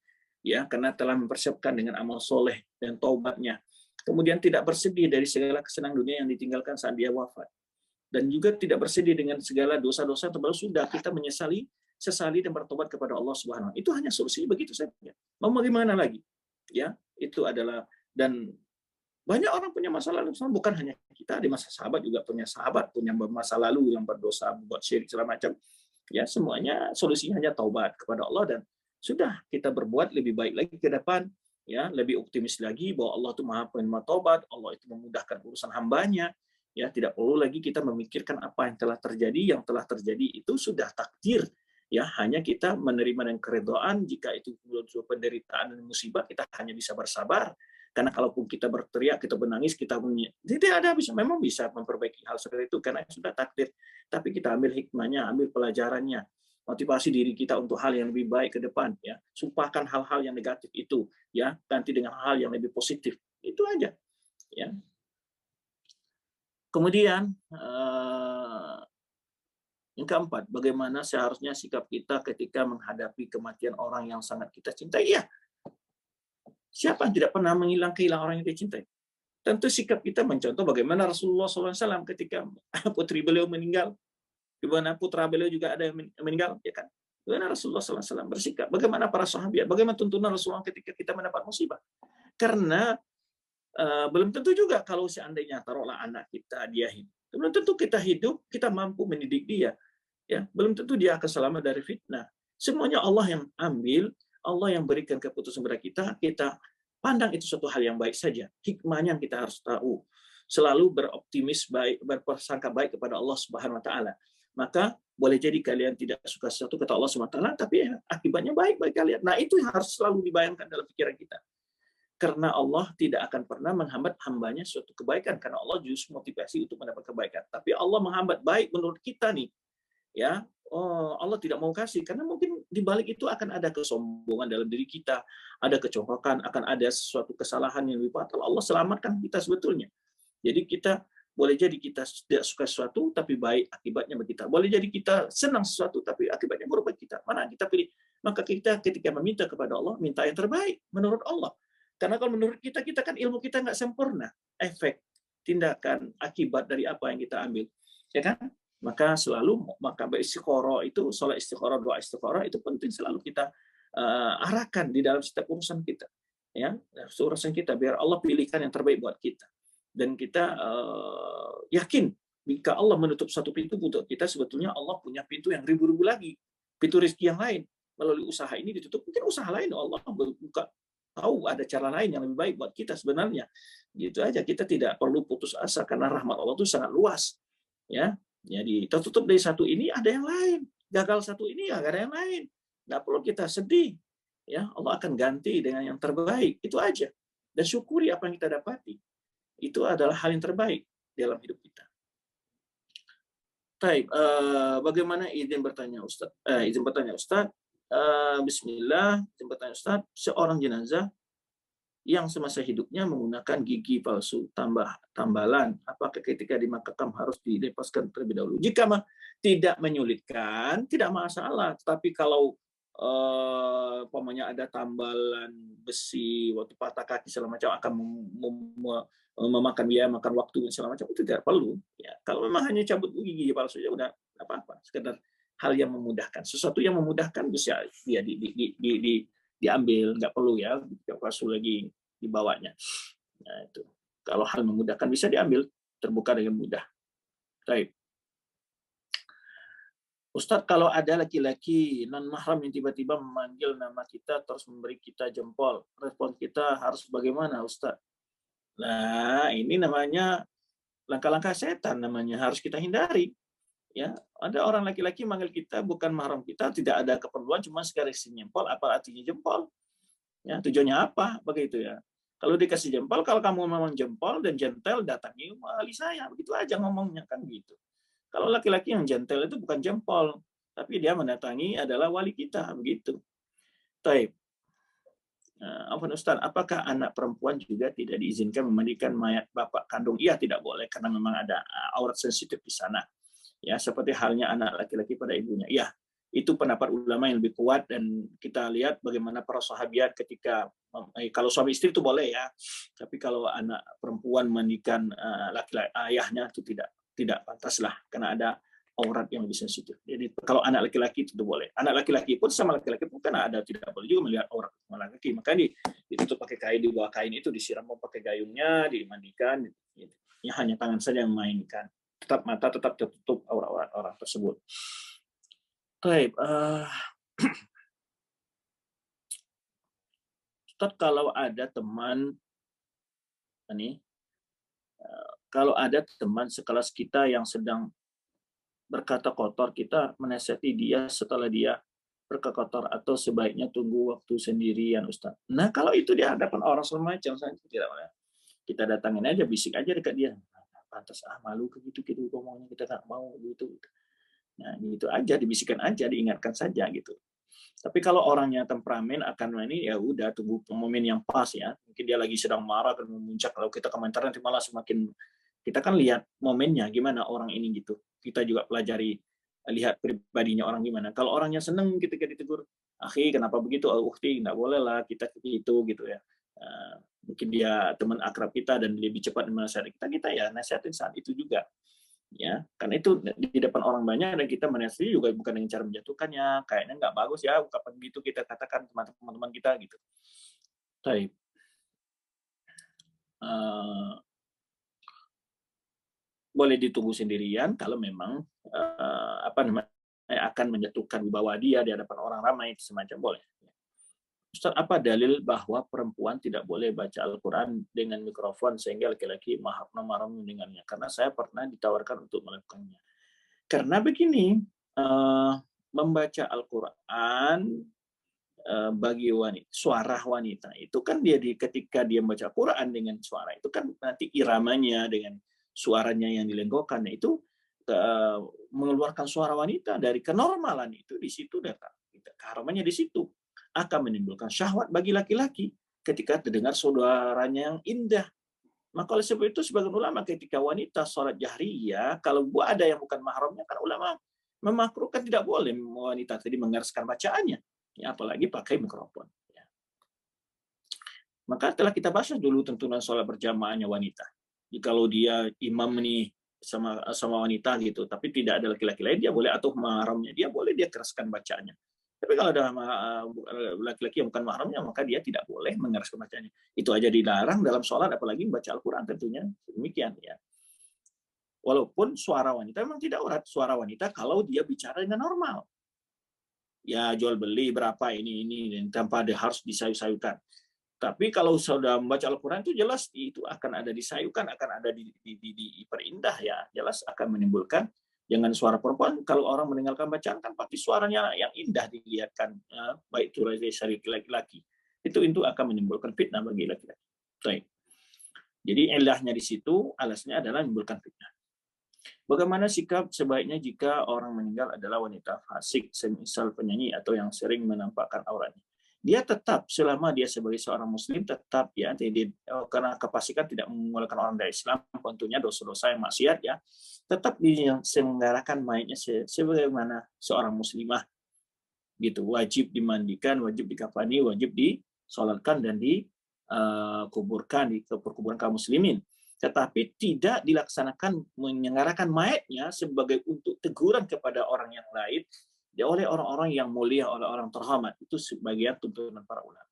Ya, karena telah mempersiapkan dengan amal soleh dan taubatnya. Kemudian tidak bersedih dari segala kesenangan dunia yang ditinggalkan saat dia wafat. Dan juga tidak bersedih dengan segala dosa-dosa yang sudah kita sesali dan bertobat kepada Allah Subhanahu wa taala. Itu hanya solusinya begitu saja. Mau bagaimana lagi? Ya, itu adalah, dan banyak orang punya masa lalu, bukan hanya kita, di masa sahabat juga punya masa lalu yang berdosa, buat syirik segala macam. Ya, semuanya solusinya hanya taubat kepada Allah, dan sudah kita berbuat lebih baik lagi ke depan, ya, lebih optimis lagi bahwa Allah itu Maha Penerima taubat, Allah itu memudahkan urusan hambanya. Ya, tidak perlu lagi kita memikirkan apa yang telah terjadi itu sudah takdir Ya, hanya kita menerima dengan keridhaan. Jika itu penderitaan dan musibah, kita hanya bisa bersabar. Karena kalaupun kita berteriak, kita menangis, kita tidak ada bisa, memang bisa memperbaiki hal seperti itu karena sudah takdir. Tapi kita ambil hikmahnya, ambil pelajarannya, motivasi diri kita untuk hal yang lebih baik ke depan. Ya, lupakan hal-hal yang negatif itu, ya, ganti dengan hal yang lebih positif. Itu aja. Ya. Kemudian yang keempat, bagaimana seharusnya sikap kita ketika menghadapi kematian orang yang sangat kita cintai? Iya, siapa yang tidak pernah kehilangan orang yang dia cintai? Tentu sikap kita mencontoh bagaimana Rasulullah SAW ketika putri beliau meninggal, di mana putra beliau juga ada yang meninggal, ya kan? Bagaimana Rasulullah SAW bersikap? Bagaimana para sahabat? Bagaimana tuntunan Rasulullah ketika kita mendapat musibah? Karena belum tentu juga kalau seandainya taruhlah anak kita dia hidup, belum tentu kita hidup kita mampu mendidik dia. Ya, belum tentu dia akan selamat dari fitnah. Semuanya Allah yang ambil, Allah yang berikan keputusan kepada kita, kita pandang itu suatu hal yang baik saja. Hikmahnya kita harus tahu. Selalu beroptimis baik, berprasangka baik kepada Allah Subhanahu wa taala. Maka boleh jadi kalian tidak suka sesuatu kata Allah Subhanahu wa taala, tapi ya, akibatnya baik bagi kalian. Nah, itu yang harus selalu dibayangkan dalam pikiran kita. Karena Allah tidak akan pernah menghambat hambanya suatu kebaikan, karena Allah justru motivasi untuk mendapat kebaikan. Tapi Allah menghambat baik menurut kita nih, ya, Allah tidak mau kasih karena mungkin di balik itu akan ada kesombongan dalam diri kita, ada kecocokan, akan ada sesuatu kesalahan yang lebih fatal. Allah selamatkan kita sebetulnya. Jadi kita boleh jadi kita tidak suka sesuatu tapi baik akibatnya bagi kita. Boleh jadi kita senang sesuatu tapi akibatnya buruk bagi kita. Mana kita pilih? Maka kita ketika meminta kepada Allah, minta yang terbaik menurut Allah. Karena kalau menurut kita, kita kan ilmu kita nggak sempurna. Efek, tindakan, akibat dari apa yang kita ambil. Ya kan? Maka selalu beristikharah itu, sholat istikharah, doa istikharah itu penting selalu kita arahkan di dalam setiap urusan kita. Ya, urusan kita biar Allah pilihkan yang terbaik buat kita. Dan kita yakin jika Allah menutup satu pintu untuk kita, sebetulnya Allah punya pintu yang ribu-ribu lagi, pintu rezeki yang lain. Melalui usaha ini ditutup, mungkin usaha lain Allah buka, tahu ada cara lain yang lebih baik buat kita sebenarnya. Gitu aja, kita tidak perlu putus asa karena rahmat Allah itu sangat luas. Ya, jadi tertutup dari satu ini ada yang lain, gagal satu ini ya ada yang lain. Nggak perlu kita sedih. Ya, Allah akan ganti dengan yang terbaik. Itu aja. Dan syukuri apa yang kita dapati. Itu adalah hal yang terbaik dalam hidup kita. Baik, bagaimana izin bertanya Ustaz? Izin bertanya Ustaz. Bismillah, izin bertanya Ustaz. Seorang jenazah yang semasa hidupnya menggunakan gigi palsu tambalan, apakah ketika dimakamkan harus dilepaskan terlebih dahulu? Jika tidak menyulitkan, tidak masalah. Tetapi kalau umpamanya ada tambalan besi, waktu patah kaki segala macam akan memakan biaya, makan waktu segala macam, itu tidak perlu. Ya, kalau memang hanya cabut gigi palsu ya udah apa-apa. Sekedar hal yang memudahkan, sesuatu yang memudahkan bisa dia diambil, nggak perlu ya palsu lagi dibawanya. Nah, itu. Kalau hal memudahkan bisa diambil, terbuka dengan mudah. Baik. Ustadz, kalau ada laki-laki non-mahram yang tiba-tiba memanggil nama kita terus memberi kita jempol, respon kita harus bagaimana, Ustadz? Nah, ini namanya langkah-langkah setan namanya, harus kita hindari. Ya, ada orang laki-laki manggil kita bukan mahram kita, tidak ada keperluan, cuma sekali jempol, apa artinya jempol? Ya, tujuannya apa? Begitu ya. Kalau dikasih jempol, kalau kamu memang jempol dan gentle, datangi wali saya, begitu aja ngomongnya kan gitu. Kalau laki-laki yang gentle itu bukan jempol, tapi dia mendatangi adalah wali kita, begitu. Taib. Ustaz, apakah anak perempuan juga tidak diizinkan memandikan mayat bapak kandung? Iya, tidak boleh karena memang ada aurat sensitif di sana. Ya, seperti halnya anak laki-laki pada ibunya. Ya, itu pendapat ulama yang lebih kuat dan kita lihat bagaimana para sahabat ketika kalau suami istri itu boleh ya, tapi kalau anak perempuan mandikan laki-laki ayahnya itu tidak pantas lah karena ada aurat yang lebih sensitif. Jadi kalau anak laki-laki itu boleh. Anak laki-laki pun sama laki-laki pun karena ada tidak boleh juga melihat aurat laki-laki. Maka ditutup pakai kain, di bawah kain itu disiram pakai gayungnya, dimandikan. Ya, hanya tangan saja yang memainkan. Tetap mata tetap tertutup aurat orang tersebut. Baik, Ustaz, kalau ada teman ini, kalau ada teman sekelas kita yang sedang berkata kotor, kita menasihati dia setelah dia berkata kotor, atau sebaiknya tunggu waktu sendirian, Ustaz. Nah, kalau itu di hadapan orang semacam, saya tidak boleh. Kita datangin aja, bisik aja dekat dia. Pantas malu ke gitu ngomongnya, kita nggak mau gitu. Nah, gitu aja, dibisikkan aja, diingatkan saja gitu. Tapi kalau orangnya temperamen akan ini, ya udah tunggu momen yang pas ya. Mungkin dia lagi sedang marah dan memuncak, kalau kita komentar nanti malah semakin, kita kan lihat momennya gimana orang ini gitu. Kita juga pelajari, lihat pribadinya orang gimana. Kalau orangnya seneng ketika ditegur, "Akhi, kenapa begitu? Oh, ukti, nggak boleh lah kita gitu ya." Mungkin dia teman akrab kita dan lebih cepat menasihati kita ya nasihatin saat itu juga. Ya, karena itu di depan orang banyak dan kita menasihati juga bukan dengan cara menjatuhkannya, kayaknya nggak bagus ya ungkapan gitu kita katakan teman-teman kita gitu. Baik. Boleh ditunggu sendirian kalau memang apa namanya akan menjatuhkan wibawa dia di hadapan orang ramai semacam, boleh. Ustaz, apa dalil bahwa perempuan tidak boleh baca Al-Quran dengan mikrofon sehingga laki-laki mahram mendengarnya? Karena saya pernah ditawarkan untuk melakukannya. Karena begini, membaca Al-Quran bagi wanita, suara wanita itu kan ketika dia membaca Quran dengan suara itu kan nanti iramanya dengan suaranya yang dilenggokkan itu mengeluarkan suara wanita dari kenormalan itu, di situ datang keharamannya, di situ akan menimbulkan syahwat bagi laki-laki ketika terdengar suaranya yang indah. Maka oleh sebab itu sebagian ulama ketika wanita sholat jahriyah, kalau ada yang bukan mahramnya, kan ulama memakruhkan tidak boleh wanita tadi mengerskan bacaannya, ya, apalagi pakai mikrofon. Ya. Maka telah kita bahas dulu tuntunan sholat berjamaahnya wanita. Jadi kalau dia imam nih sama wanita gitu, tapi tidak ada laki-laki lain, dia boleh, atau mahramnya dia boleh, dia keraskan bacaannya. Tapi kalau ada laki-laki yang bukan mahramnya, maka dia tidak boleh mengeraskan bacaannya. Itu aja dilarang dalam sholat, apalagi membaca Al-Quran tentunya. Demikian ya. Walaupun suara wanita memang tidak aurat. Suara wanita kalau dia bicara dengan normal. Ya jual beli berapa ini tanpa ada harus disayu-sayukan. Tapi kalau sudah membaca Al-Quran itu jelas itu akan ada disayukan, akan ada diperindah ya. Jelas akan menimbulkan, jangan suara perempuan, kalau orang mendengarkan bacaan kan pasti suaranya yang indah dilihatkan, baik itu dari laki-laki. Itu akan menimbulkan fitnah bagi laki-laki. Baik. Jadi ilahnya di situ, alasnya adalah menimbulkan fitnah. Bagaimana sikap sebaiknya jika orang meninggal adalah wanita fasik, semisal penyanyi atau yang sering menampakkan auratnya? Dia tetap, selama dia sebagai seorang muslim, tetap ya, karena kefasikan tidak memulangkan orang dari Islam, tentunya dosa-dosa yang maksiat ya, tetap diselenggarakan mayatnya sebagaimana seorang muslimah gitu, wajib dimandikan, wajib dikafani, wajib disolatkan dan dikuburkan di perkuburan kaum muslimin. Tetapi tidak dilaksanakan menyelenggarakan mayatnya sebagai untuk teguran kepada orang yang lain oleh orang-orang yang mulia, oleh orang terhormat. Itu sebagian tuntunan para ulama.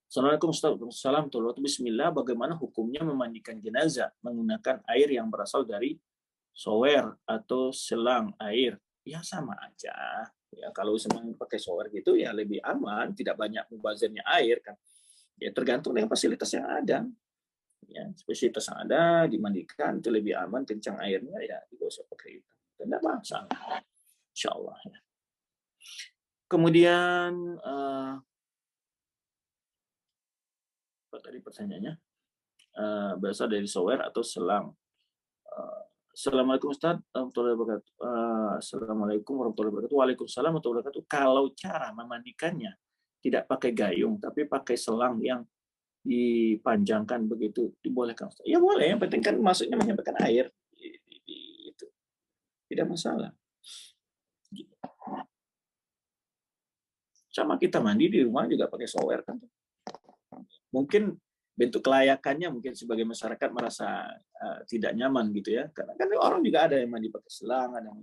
Assalamualaikum warahmatullahi wabarakatuh. Bismillah, bagaimana hukumnya memandikan jenazah menggunakan air yang berasal dari shower atau selang air? Ya sama aja. Ya kalau semuanya pakai shower gitu ya lebih aman, tidak banyak mubazirnya air kan. Ya tergantung dengan fasilitas yang ada. Ya, spesies yang ada dimandikan itu lebih aman, kencang airnya ya tidak usah pakai itu. Tidak masalah, insya Allah. Ya. Kemudian apa tadi pertanyaannya? Berasal dari shower atau selang. Assalamualaikum Ustaz warahmatullahi wabarakatuh. Assalamualaikum warahmatullahi wabarakatuh. Waalaikumsalam warahmatullahi wabarakatuh. Kalau cara memandikannya tidak pakai gayung tapi pakai selang yang dipanjangkan begitu, dibolehkan Ustaz? Ya boleh, yang penting kan maksudnya menyampaikan air itu tidak masalah. Sama kita mandi di rumah juga pakai shower kan. Mungkin bentuk kelayakannya mungkin sebagai masyarakat merasa tidak nyaman gitu ya, karena kan orang juga ada yang mandi pakai selang, ada yang,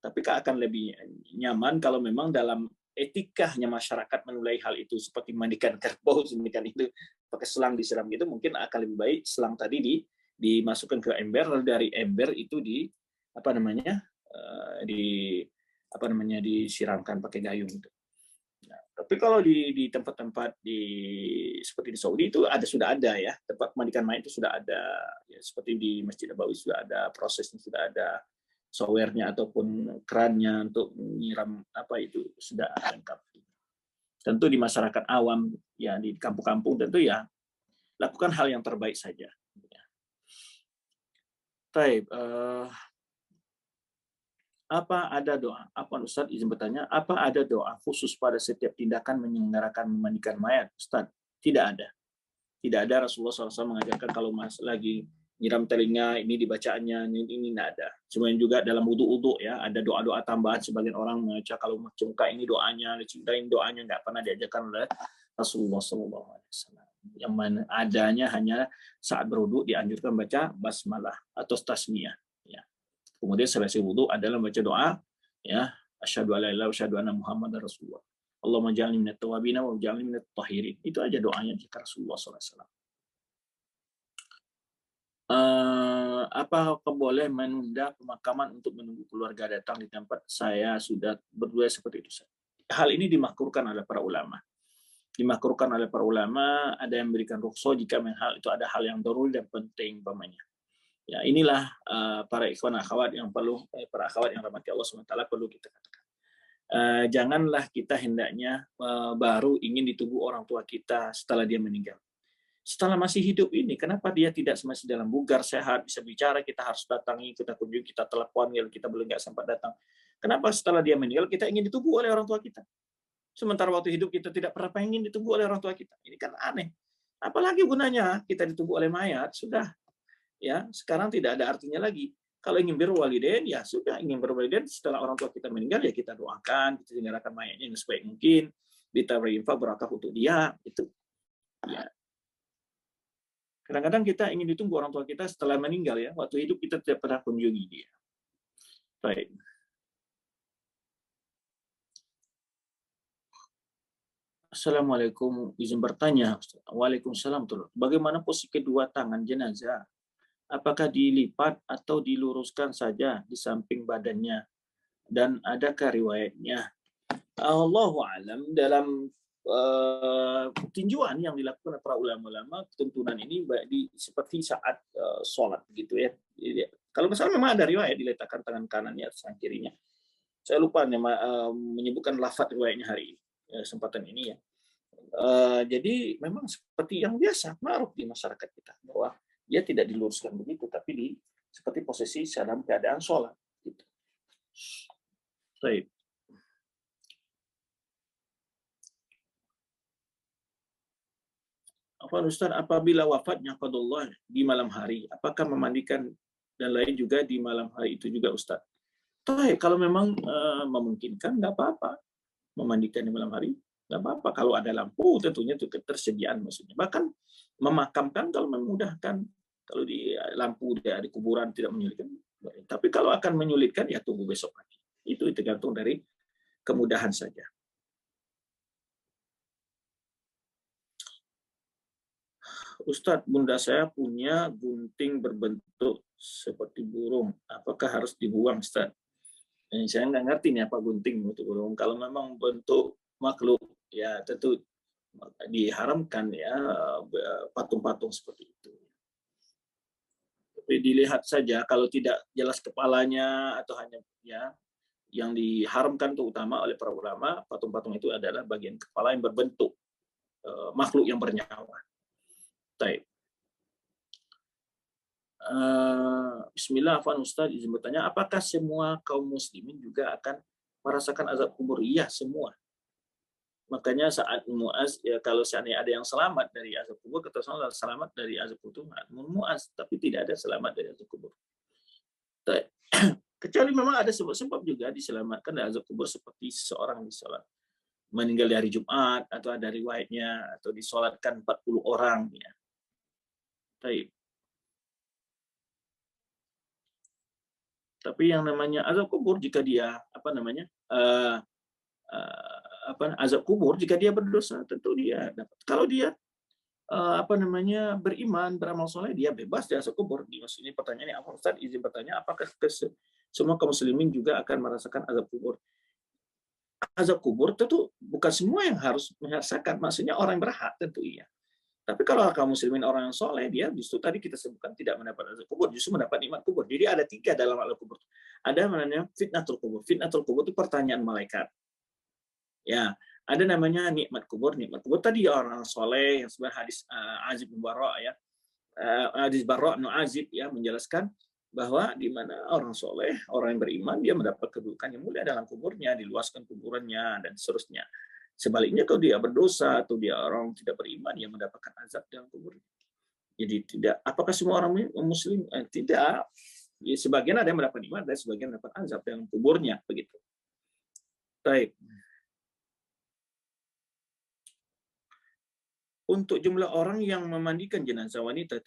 tapi akan lebih nyaman kalau memang dalam etikanya masyarakat menilai hal itu, seperti mandikan kerbau, demikian itu pakai selang disiram gitu, mungkin akan lebih baik selang tadi dimasukkan ke ember, lalu dari ember itu disiramkan pakai gayung itu. Nah, tapi kalau di tempat-tempat seperti di Saudi itu sudah ada ya, tempat pemandikan mayat itu sudah ada ya, seperti di Masjid Nabawi sudah ada, prosesnya sudah ada. showernya ataupun kerannya untuk menyiram apa itu sudah lengkap. Tentu di masyarakat awam ya di kampung-kampung tentu ya lakukan hal yang terbaik saja. Baik, apa ada doa? Apa Ustaz izin bertanya? Apa ada doa khusus pada setiap tindakan menyelenggarakan memandikan mayat? Ustaz, tidak ada. Tidak ada. Rasulullah SAW mengajarkan kalau mas lagi nyiram telinga ini dibacaannya ini tidak ada. Semuanya juga dalam wudhu ya ada doa-doa tambahan sebagian orang membaca kalau muka ini doanya, dicintain doanya nggak pernah diajarkan oleh Rasulullah SAW. Yang mana adanya hanya saat berwudhu dianjurkan baca basmalah atau tasmiyah. Ya. Kemudian selesai wudhu adalah baca doa ya asyhadu alla ilaha illallah wa asyhadu anna muhammadar rasulullah. Allahumma ja'alni minat tawabin wa ja'alni minat tahirin. Itu aja doanya jika Rasulullah SAW. Apa boleh menunda pemakaman untuk menunggu keluarga datang di tempat saya sudah berdua seperti itu? Hal ini dimakruhkan oleh para ulama. Dimakruhkan oleh para ulama, ada yang memberikan rukhsah jika hal itu ada hal yang daruri dan penting umpamanya. Ya, inilah para ikhwan akhwat yang perlu para akhwat yang rahmati Allah SWT perlu kita katakan. Janganlah kita hendaknya baru ingin ditunggu orang tua kita setelah dia meninggal. Setelah masih hidup ini, kenapa dia tidak masih dalam bugar, sehat, bisa bicara, kita harus datangi, kita kunjungi, kita telepon, kita belum nggak sempat datang. Kenapa setelah dia meninggal, kita ingin ditunggu oleh orang tua kita? Sementara waktu hidup kita tidak pernah pengen ditunggu oleh orang tua kita. Ini kan aneh. Apalagi gunanya kita ditunggu oleh mayat, sudah. Ya, sekarang tidak ada artinya lagi. Kalau ingin berwalidain, ya sudah, ingin berwalidain setelah orang tua kita meninggal, ya kita doakan, kita tinggalkan mayatnya yang sebaik mungkin, kita berinfak berakah untuk dia, itu. Ya. Kadang-kadang kita ingin ditunggu orang tua kita setelah meninggal ya. Waktu hidup kita tidak pernah kunjungi dia. Baik. Assalamualaikum, izin bertanya. Waalaikumsalam. Bagaimana posisi kedua tangan jenazah? Apakah dilipat atau diluruskan saja di samping badannya? Dan adakah riwayatnya? Allahu a'lam. Dalam tinjauan yang dilakukan oleh para ulama-ulama, tuntunan ini seperti saat sholat gitu ya. Jadi, kalau misalnya memang ada riwayat diletakkan tangan kanannya atas tangan kirinya. Saya lupa menyebutkan lafaz riwayatnya hari ini, kesempatan ini ya. Jadi memang seperti yang biasa ma'ruf di masyarakat kita bahwa dia tidak diluruskan begitu, tapi seperti posisi dalam keadaan sholat. Gitu. Baik. Ustaz, apabila wafatnya qadullah di malam hari, apakah memandikan dan lain juga di malam hari itu juga Ustaz? Kalau memang memungkinkan, nggak apa-apa. Memandikan di malam hari, nggak apa-apa. Kalau ada lampu, tentunya itu ketersediaan maksudnya. Bahkan memakamkan kalau memudahkan. Kalau di lampu di kuburan tidak menyulitkan. Tapi kalau akan menyulitkan, ya tunggu besok lagi. Itu tergantung dari kemudahan saja. Ustadz, bunda saya punya gunting berbentuk seperti burung. Apakah harus dibuang, Ustadz? Saya nggak ngerti nih apa gunting bentuk burung. Kalau memang bentuk makhluk, ya tentu diharamkan ya patung-patung seperti itu. Tapi dilihat saja, kalau tidak jelas kepalanya atau hanya ya yang diharamkan terutama oleh para ulama, patung-patung itu adalah bagian kepala yang berbentuk makhluk yang bernyawa. Baik. Bismillah, Ustaz izin bertanya, apakah semua kaum muslimin juga akan merasakan azab kubur? Iya, semua. Makanya saat Muaz, ya kalau seandainya ada yang selamat dari azab kubur, kata Rasulullah selamat dari azab kubur Muaz, tapi tidak ada selamat dari azab kubur. Kecuali memang ada sebab-sebab juga diselamatkan dari azab kubur, seperti seseorang disolat meninggal di hari Jumat, atau ada riwayatnya, atau disolatkan 40 orang. Ya. Baik. Tapi yang namanya azab kubur, jika dia azab kubur, jika dia berdosa, tentu dia dapat. Kalau dia beriman, beramal soleh, dia bebas dari azab kubur. Ini pertanyaannya apa, Ustaz? Izin bertanya, apakah semua kaum muslimin juga akan merasakan azab kubur? Azab kubur tentu bukan semua yang harus merasakan. Maksudnya orang berhak tentu iya. Tapi kalau kaum muslimin orang yang soleh, dia justru tadi kita sebutkan tidak mendapat azab kubur, justru mendapat nikmat kubur. Jadi ada 3 dalam azab kubur. Ada namanya fitnatul kubur. Fitnatul kubur itu pertanyaan malaikat. Ya, ada namanya nikmat kubur. Nikmat kubur tadi orang soleh yang sebenarnya hadis Azib bin Barra ya, hadis Barra bin Azib ya menjelaskan bahwa di mana orang soleh, orang yang beriman, dia mendapat kedudukan yang mulia dalam kuburnya, diluaskan kuburannya dan seterusnya. Sebaliknya kalau dia berdosa atau dia orang tidak beriman, dia mendapatkan azab dalam kuburnya. Jadi tidak, apakah semua orang muslim? Tidak. Ya, sebagian ada yang mendapat iman dan sebagian mendapat azab dalam kuburnya begitu. Baik. Untuk jumlah orang yang memandikan jenazah wanita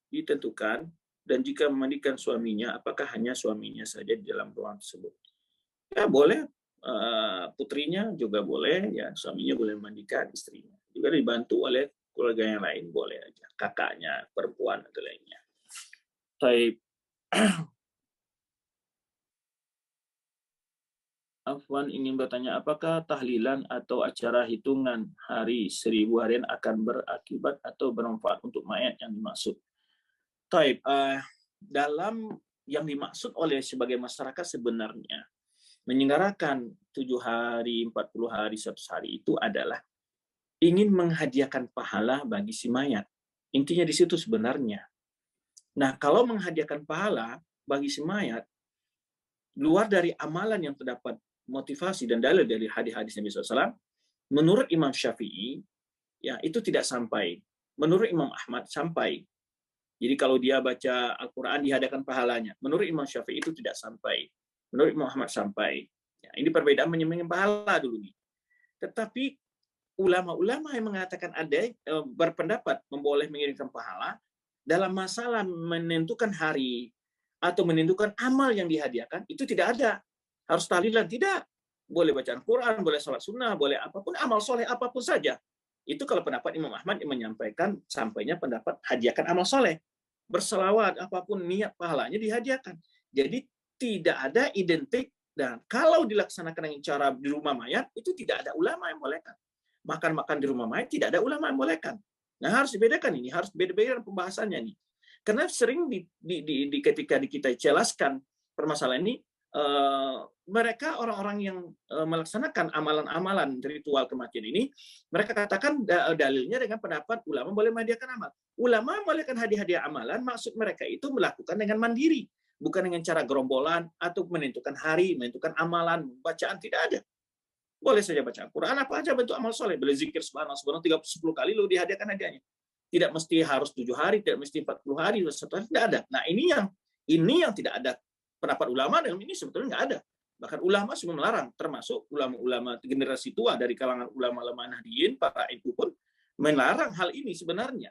ditentukan, dan jika memandikan suaminya, apakah hanya suaminya saja di dalam ruangan tersebut? Ya boleh, putrinya juga boleh, ya suaminya boleh memandikan istrinya. Juga dibantu oleh keluarga yang lain boleh aja, kakaknya, perempuan atau lainnya. Baik. Afwan ingin bertanya, apakah tahlilan atau acara hitungan hari 1000 harian akan berakibat atau bermanfaat untuk mayat yang dimaksud? Taib, dalam yang dimaksud oleh sebagai masyarakat sebenarnya menyelenggarakan 7 hari, 40 hari, 100 hari itu adalah ingin menghadiahkan pahala bagi si mayat. Intinya di situ sebenarnya. Nah, kalau menghadiahkan pahala bagi si mayat, luar dari amalan yang terdapat motivasi dan dalil dari hadis-hadis Nabi SAW, menurut Imam Syafi'i, ya itu tidak sampai. Menurut Imam Ahmad sampai. Jadi kalau dia baca Al-Quran dihadiahkan pahalanya. Menurut Imam Syafi'i itu tidak sampai. Menurut Imam Ahmad sampai. Ya, ini perbedaan menyembelih pahala dulu nih. Tetapi ulama-ulama yang mengatakan ada berpendapat memboleh mengirimkan pahala dalam masalah menentukan hari atau menentukan amal yang dihadiahkan itu tidak ada. Harus tahlilan tidak. Boleh bacaan Quran, boleh sholat sunnah, boleh apapun amal soleh apapun saja. Itu kalau pendapat Imam Ahmad yang menyampaikan sampainya pendapat hadiahkan amal soleh. Berselawat apapun niat pahalanya dihadiahkan. Jadi tidak ada identik, dan kalau dilaksanakan dengan cara di rumah mayat itu tidak ada ulama yang bolehkan. Makan-makan di rumah mayat tidak ada ulama yang bolehkan. Nah harus dibedakan ini, harus beda-beda pembahasannya nih. Karena sering ketika kita jelaskan permasalahan ini, mereka orang-orang yang melaksanakan amalan-amalan ritual kematian ini, mereka katakan dalilnya dengan pendapat ulama boleh menghadiahkan amal. Ulama membolehkan hadiah-hadiah amalan, maksud mereka itu melakukan dengan mandiri, bukan dengan cara gerombolan atau menentukan hari, menentukan amalan, bacaan, tidak ada. Boleh saja baca Al-Quran, apa aja bentuk amal soleh. Boleh zikir subhanallah 10 kali, lu dihadiahkan hadiahnya. Tidak mesti harus 7 hari, tidak mesti 40 hari, tidak ada. Nah ini yang tidak ada pendapat ulama, dan ini sebetulnya nggak ada. Bahkan ulama semua melarang, termasuk ulama-ulama generasi tua dari kalangan ulama-ulama Nahdliyin, para itu pun melarang hal ini sebenarnya.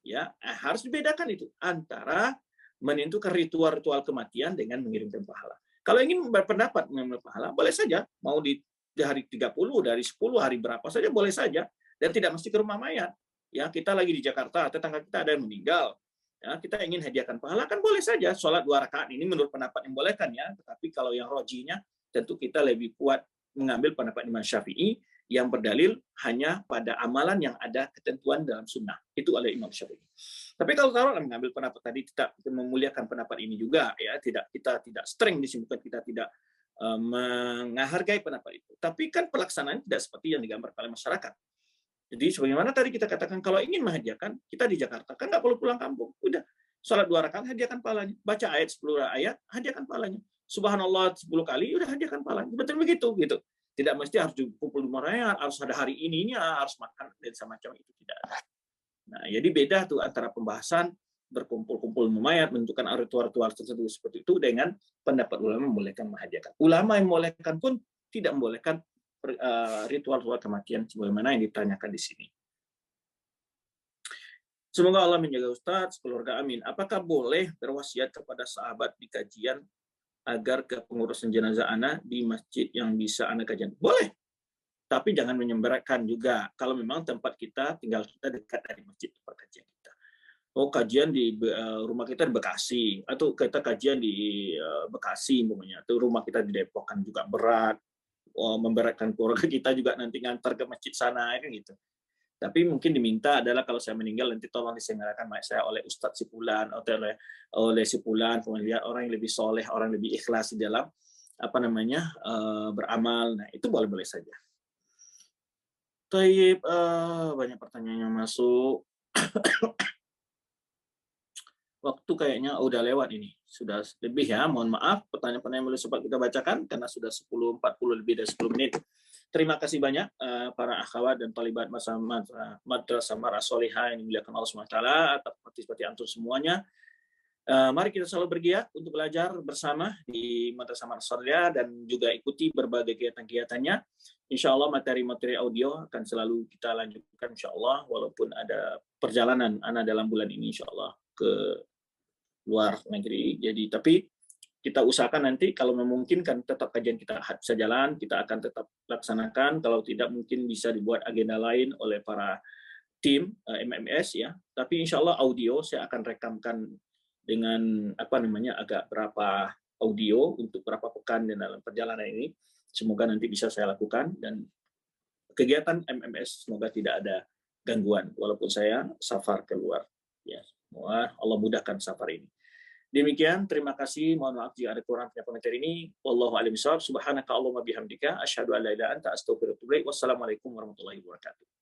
Ya, harus dibedakan itu antara menentukan ritual-ritual kematian dengan mengirimkan pahala. Kalau ingin berpendapat mengirimkan pahala, boleh saja. Mau di hari 30, dari 10 hari berapa saja boleh saja, dan tidak mesti ke rumah mayat. Ya, kita lagi di Jakarta, tetangga kita ada yang meninggal. Ya, kita ingin hadiahkan pahala, kan boleh saja sholat 2 rakaat ini menurut pendapat yang bolehkan ya. Tetapi kalau yang rojinya tentu kita lebih kuat mengambil pendapat Imam Syafi'i yang berdalil hanya pada amalan yang ada ketentuan dalam sunnah. Itu oleh Imam Syafi'i. Tapi kalau mengambil pendapat tadi, kita memuliakan pendapat ini juga ya, kita tidak streng disebutkan, kita tidak menghargai pendapat itu. Tapi kan pelaksanaan tidak seperti yang digambarkan oleh masyarakat. Jadi sebagaimana tadi kita katakan, kalau ingin menghadiahkan, kita di Jakarta kan nggak perlu pulang kampung. Udah, sholat 2 rakaat, hadiahkan pahalanya. Baca ayat 10 ayat, hadiahkan pahalanya. Subhanallah 10 kali, udah hadiahkan pahalanya. Betul begitu, gitu. Tidak mesti harus kumpul di mayat, harus ada hari ininya, harus makan dan semacam itu, tidak ada. Nah, jadi beda tuh antara pembahasan berkumpul-kumpul mayat, menentukan ritual-ritual tertentu seperti itu dengan pendapat ulama membolehkan menghadiahkan. Ulama yang membolehkan pun tidak membolehkan ritual-ritual kematian sebagaimana yang ditanyakan di sini. Semoga Allah menjaga Ustadz, keluarga, amin. Apakah boleh berwasiat kepada sahabat di kajian agar ke pengurusan jenazah anak di masjid yang bisa anak kajian? Boleh, tapi jangan menyebarkan juga. Kalau memang tempat kita, tinggal kita dekat dari masjid tempat kajian kita. Oh, kajian di rumah kita di Bekasi, atau kita kajian di Bekasi umpamanya, atau rumah kita di Depok kan juga berat, memberatkan keluarga kita juga nanti ngantar ke masjid sana, kan gitu. Tapi mungkin diminta adalah kalau saya meninggal nanti tolong diselenggarakan mayat saya oleh Ustadz Sipulan atau oleh Sipulan, kemudian orang yang lebih soleh, orang yang lebih ikhlas di dalam beramal. Nah, itu boleh-boleh saja. Taib, banyak pertanyaan yang masuk. Waktu kayaknya udah lewat ini. Sudah lebih ya, mohon maaf. Pertanyaan-pertanyaan boleh sempat kita bacakan karena sudah 10.40 lebih dari 10 menit. Terima kasih banyak para akhwat dan talibat Madrasah Mar'ah Solihah yang dimuliakan Allah SWT atas partisipasi antum semuanya. Mari kita selalu bergiat untuk belajar bersama di Madrasah Mar'ah Solihah dan juga ikuti berbagai kegiatan-kegiatannya. Insya Allah materi-materi audio akan selalu kita lanjutkan insya Allah walaupun ada perjalanan anak dalam bulan ini insya Allah ke luar negeri. Jadi tapi kita usahakan nanti kalau memungkinkan tetap kajian kita bisa jalan, kita akan tetap laksanakan. Kalau tidak mungkin bisa dibuat agenda lain oleh para tim MMS ya. Tapi insya Allah audio saya akan rekamkan dengan agak berapa audio untuk berapa pekan dalam perjalanan ini. Semoga nanti bisa saya lakukan dan kegiatan MMS semoga tidak ada gangguan walaupun saya safar keluar. Ya, semoga Allah mudahkan safar ini. Demikian, terima kasih. Mohon maaf jika ada kurang pada materi ini. Wallahu a'lam bishawab. Subhanaka Allahumma bihamdika asyhadu an la ilaha illa anta astaghfiruka wa atubu ilaik. Wassalamualaikum warahmatullahi wabarakatuh.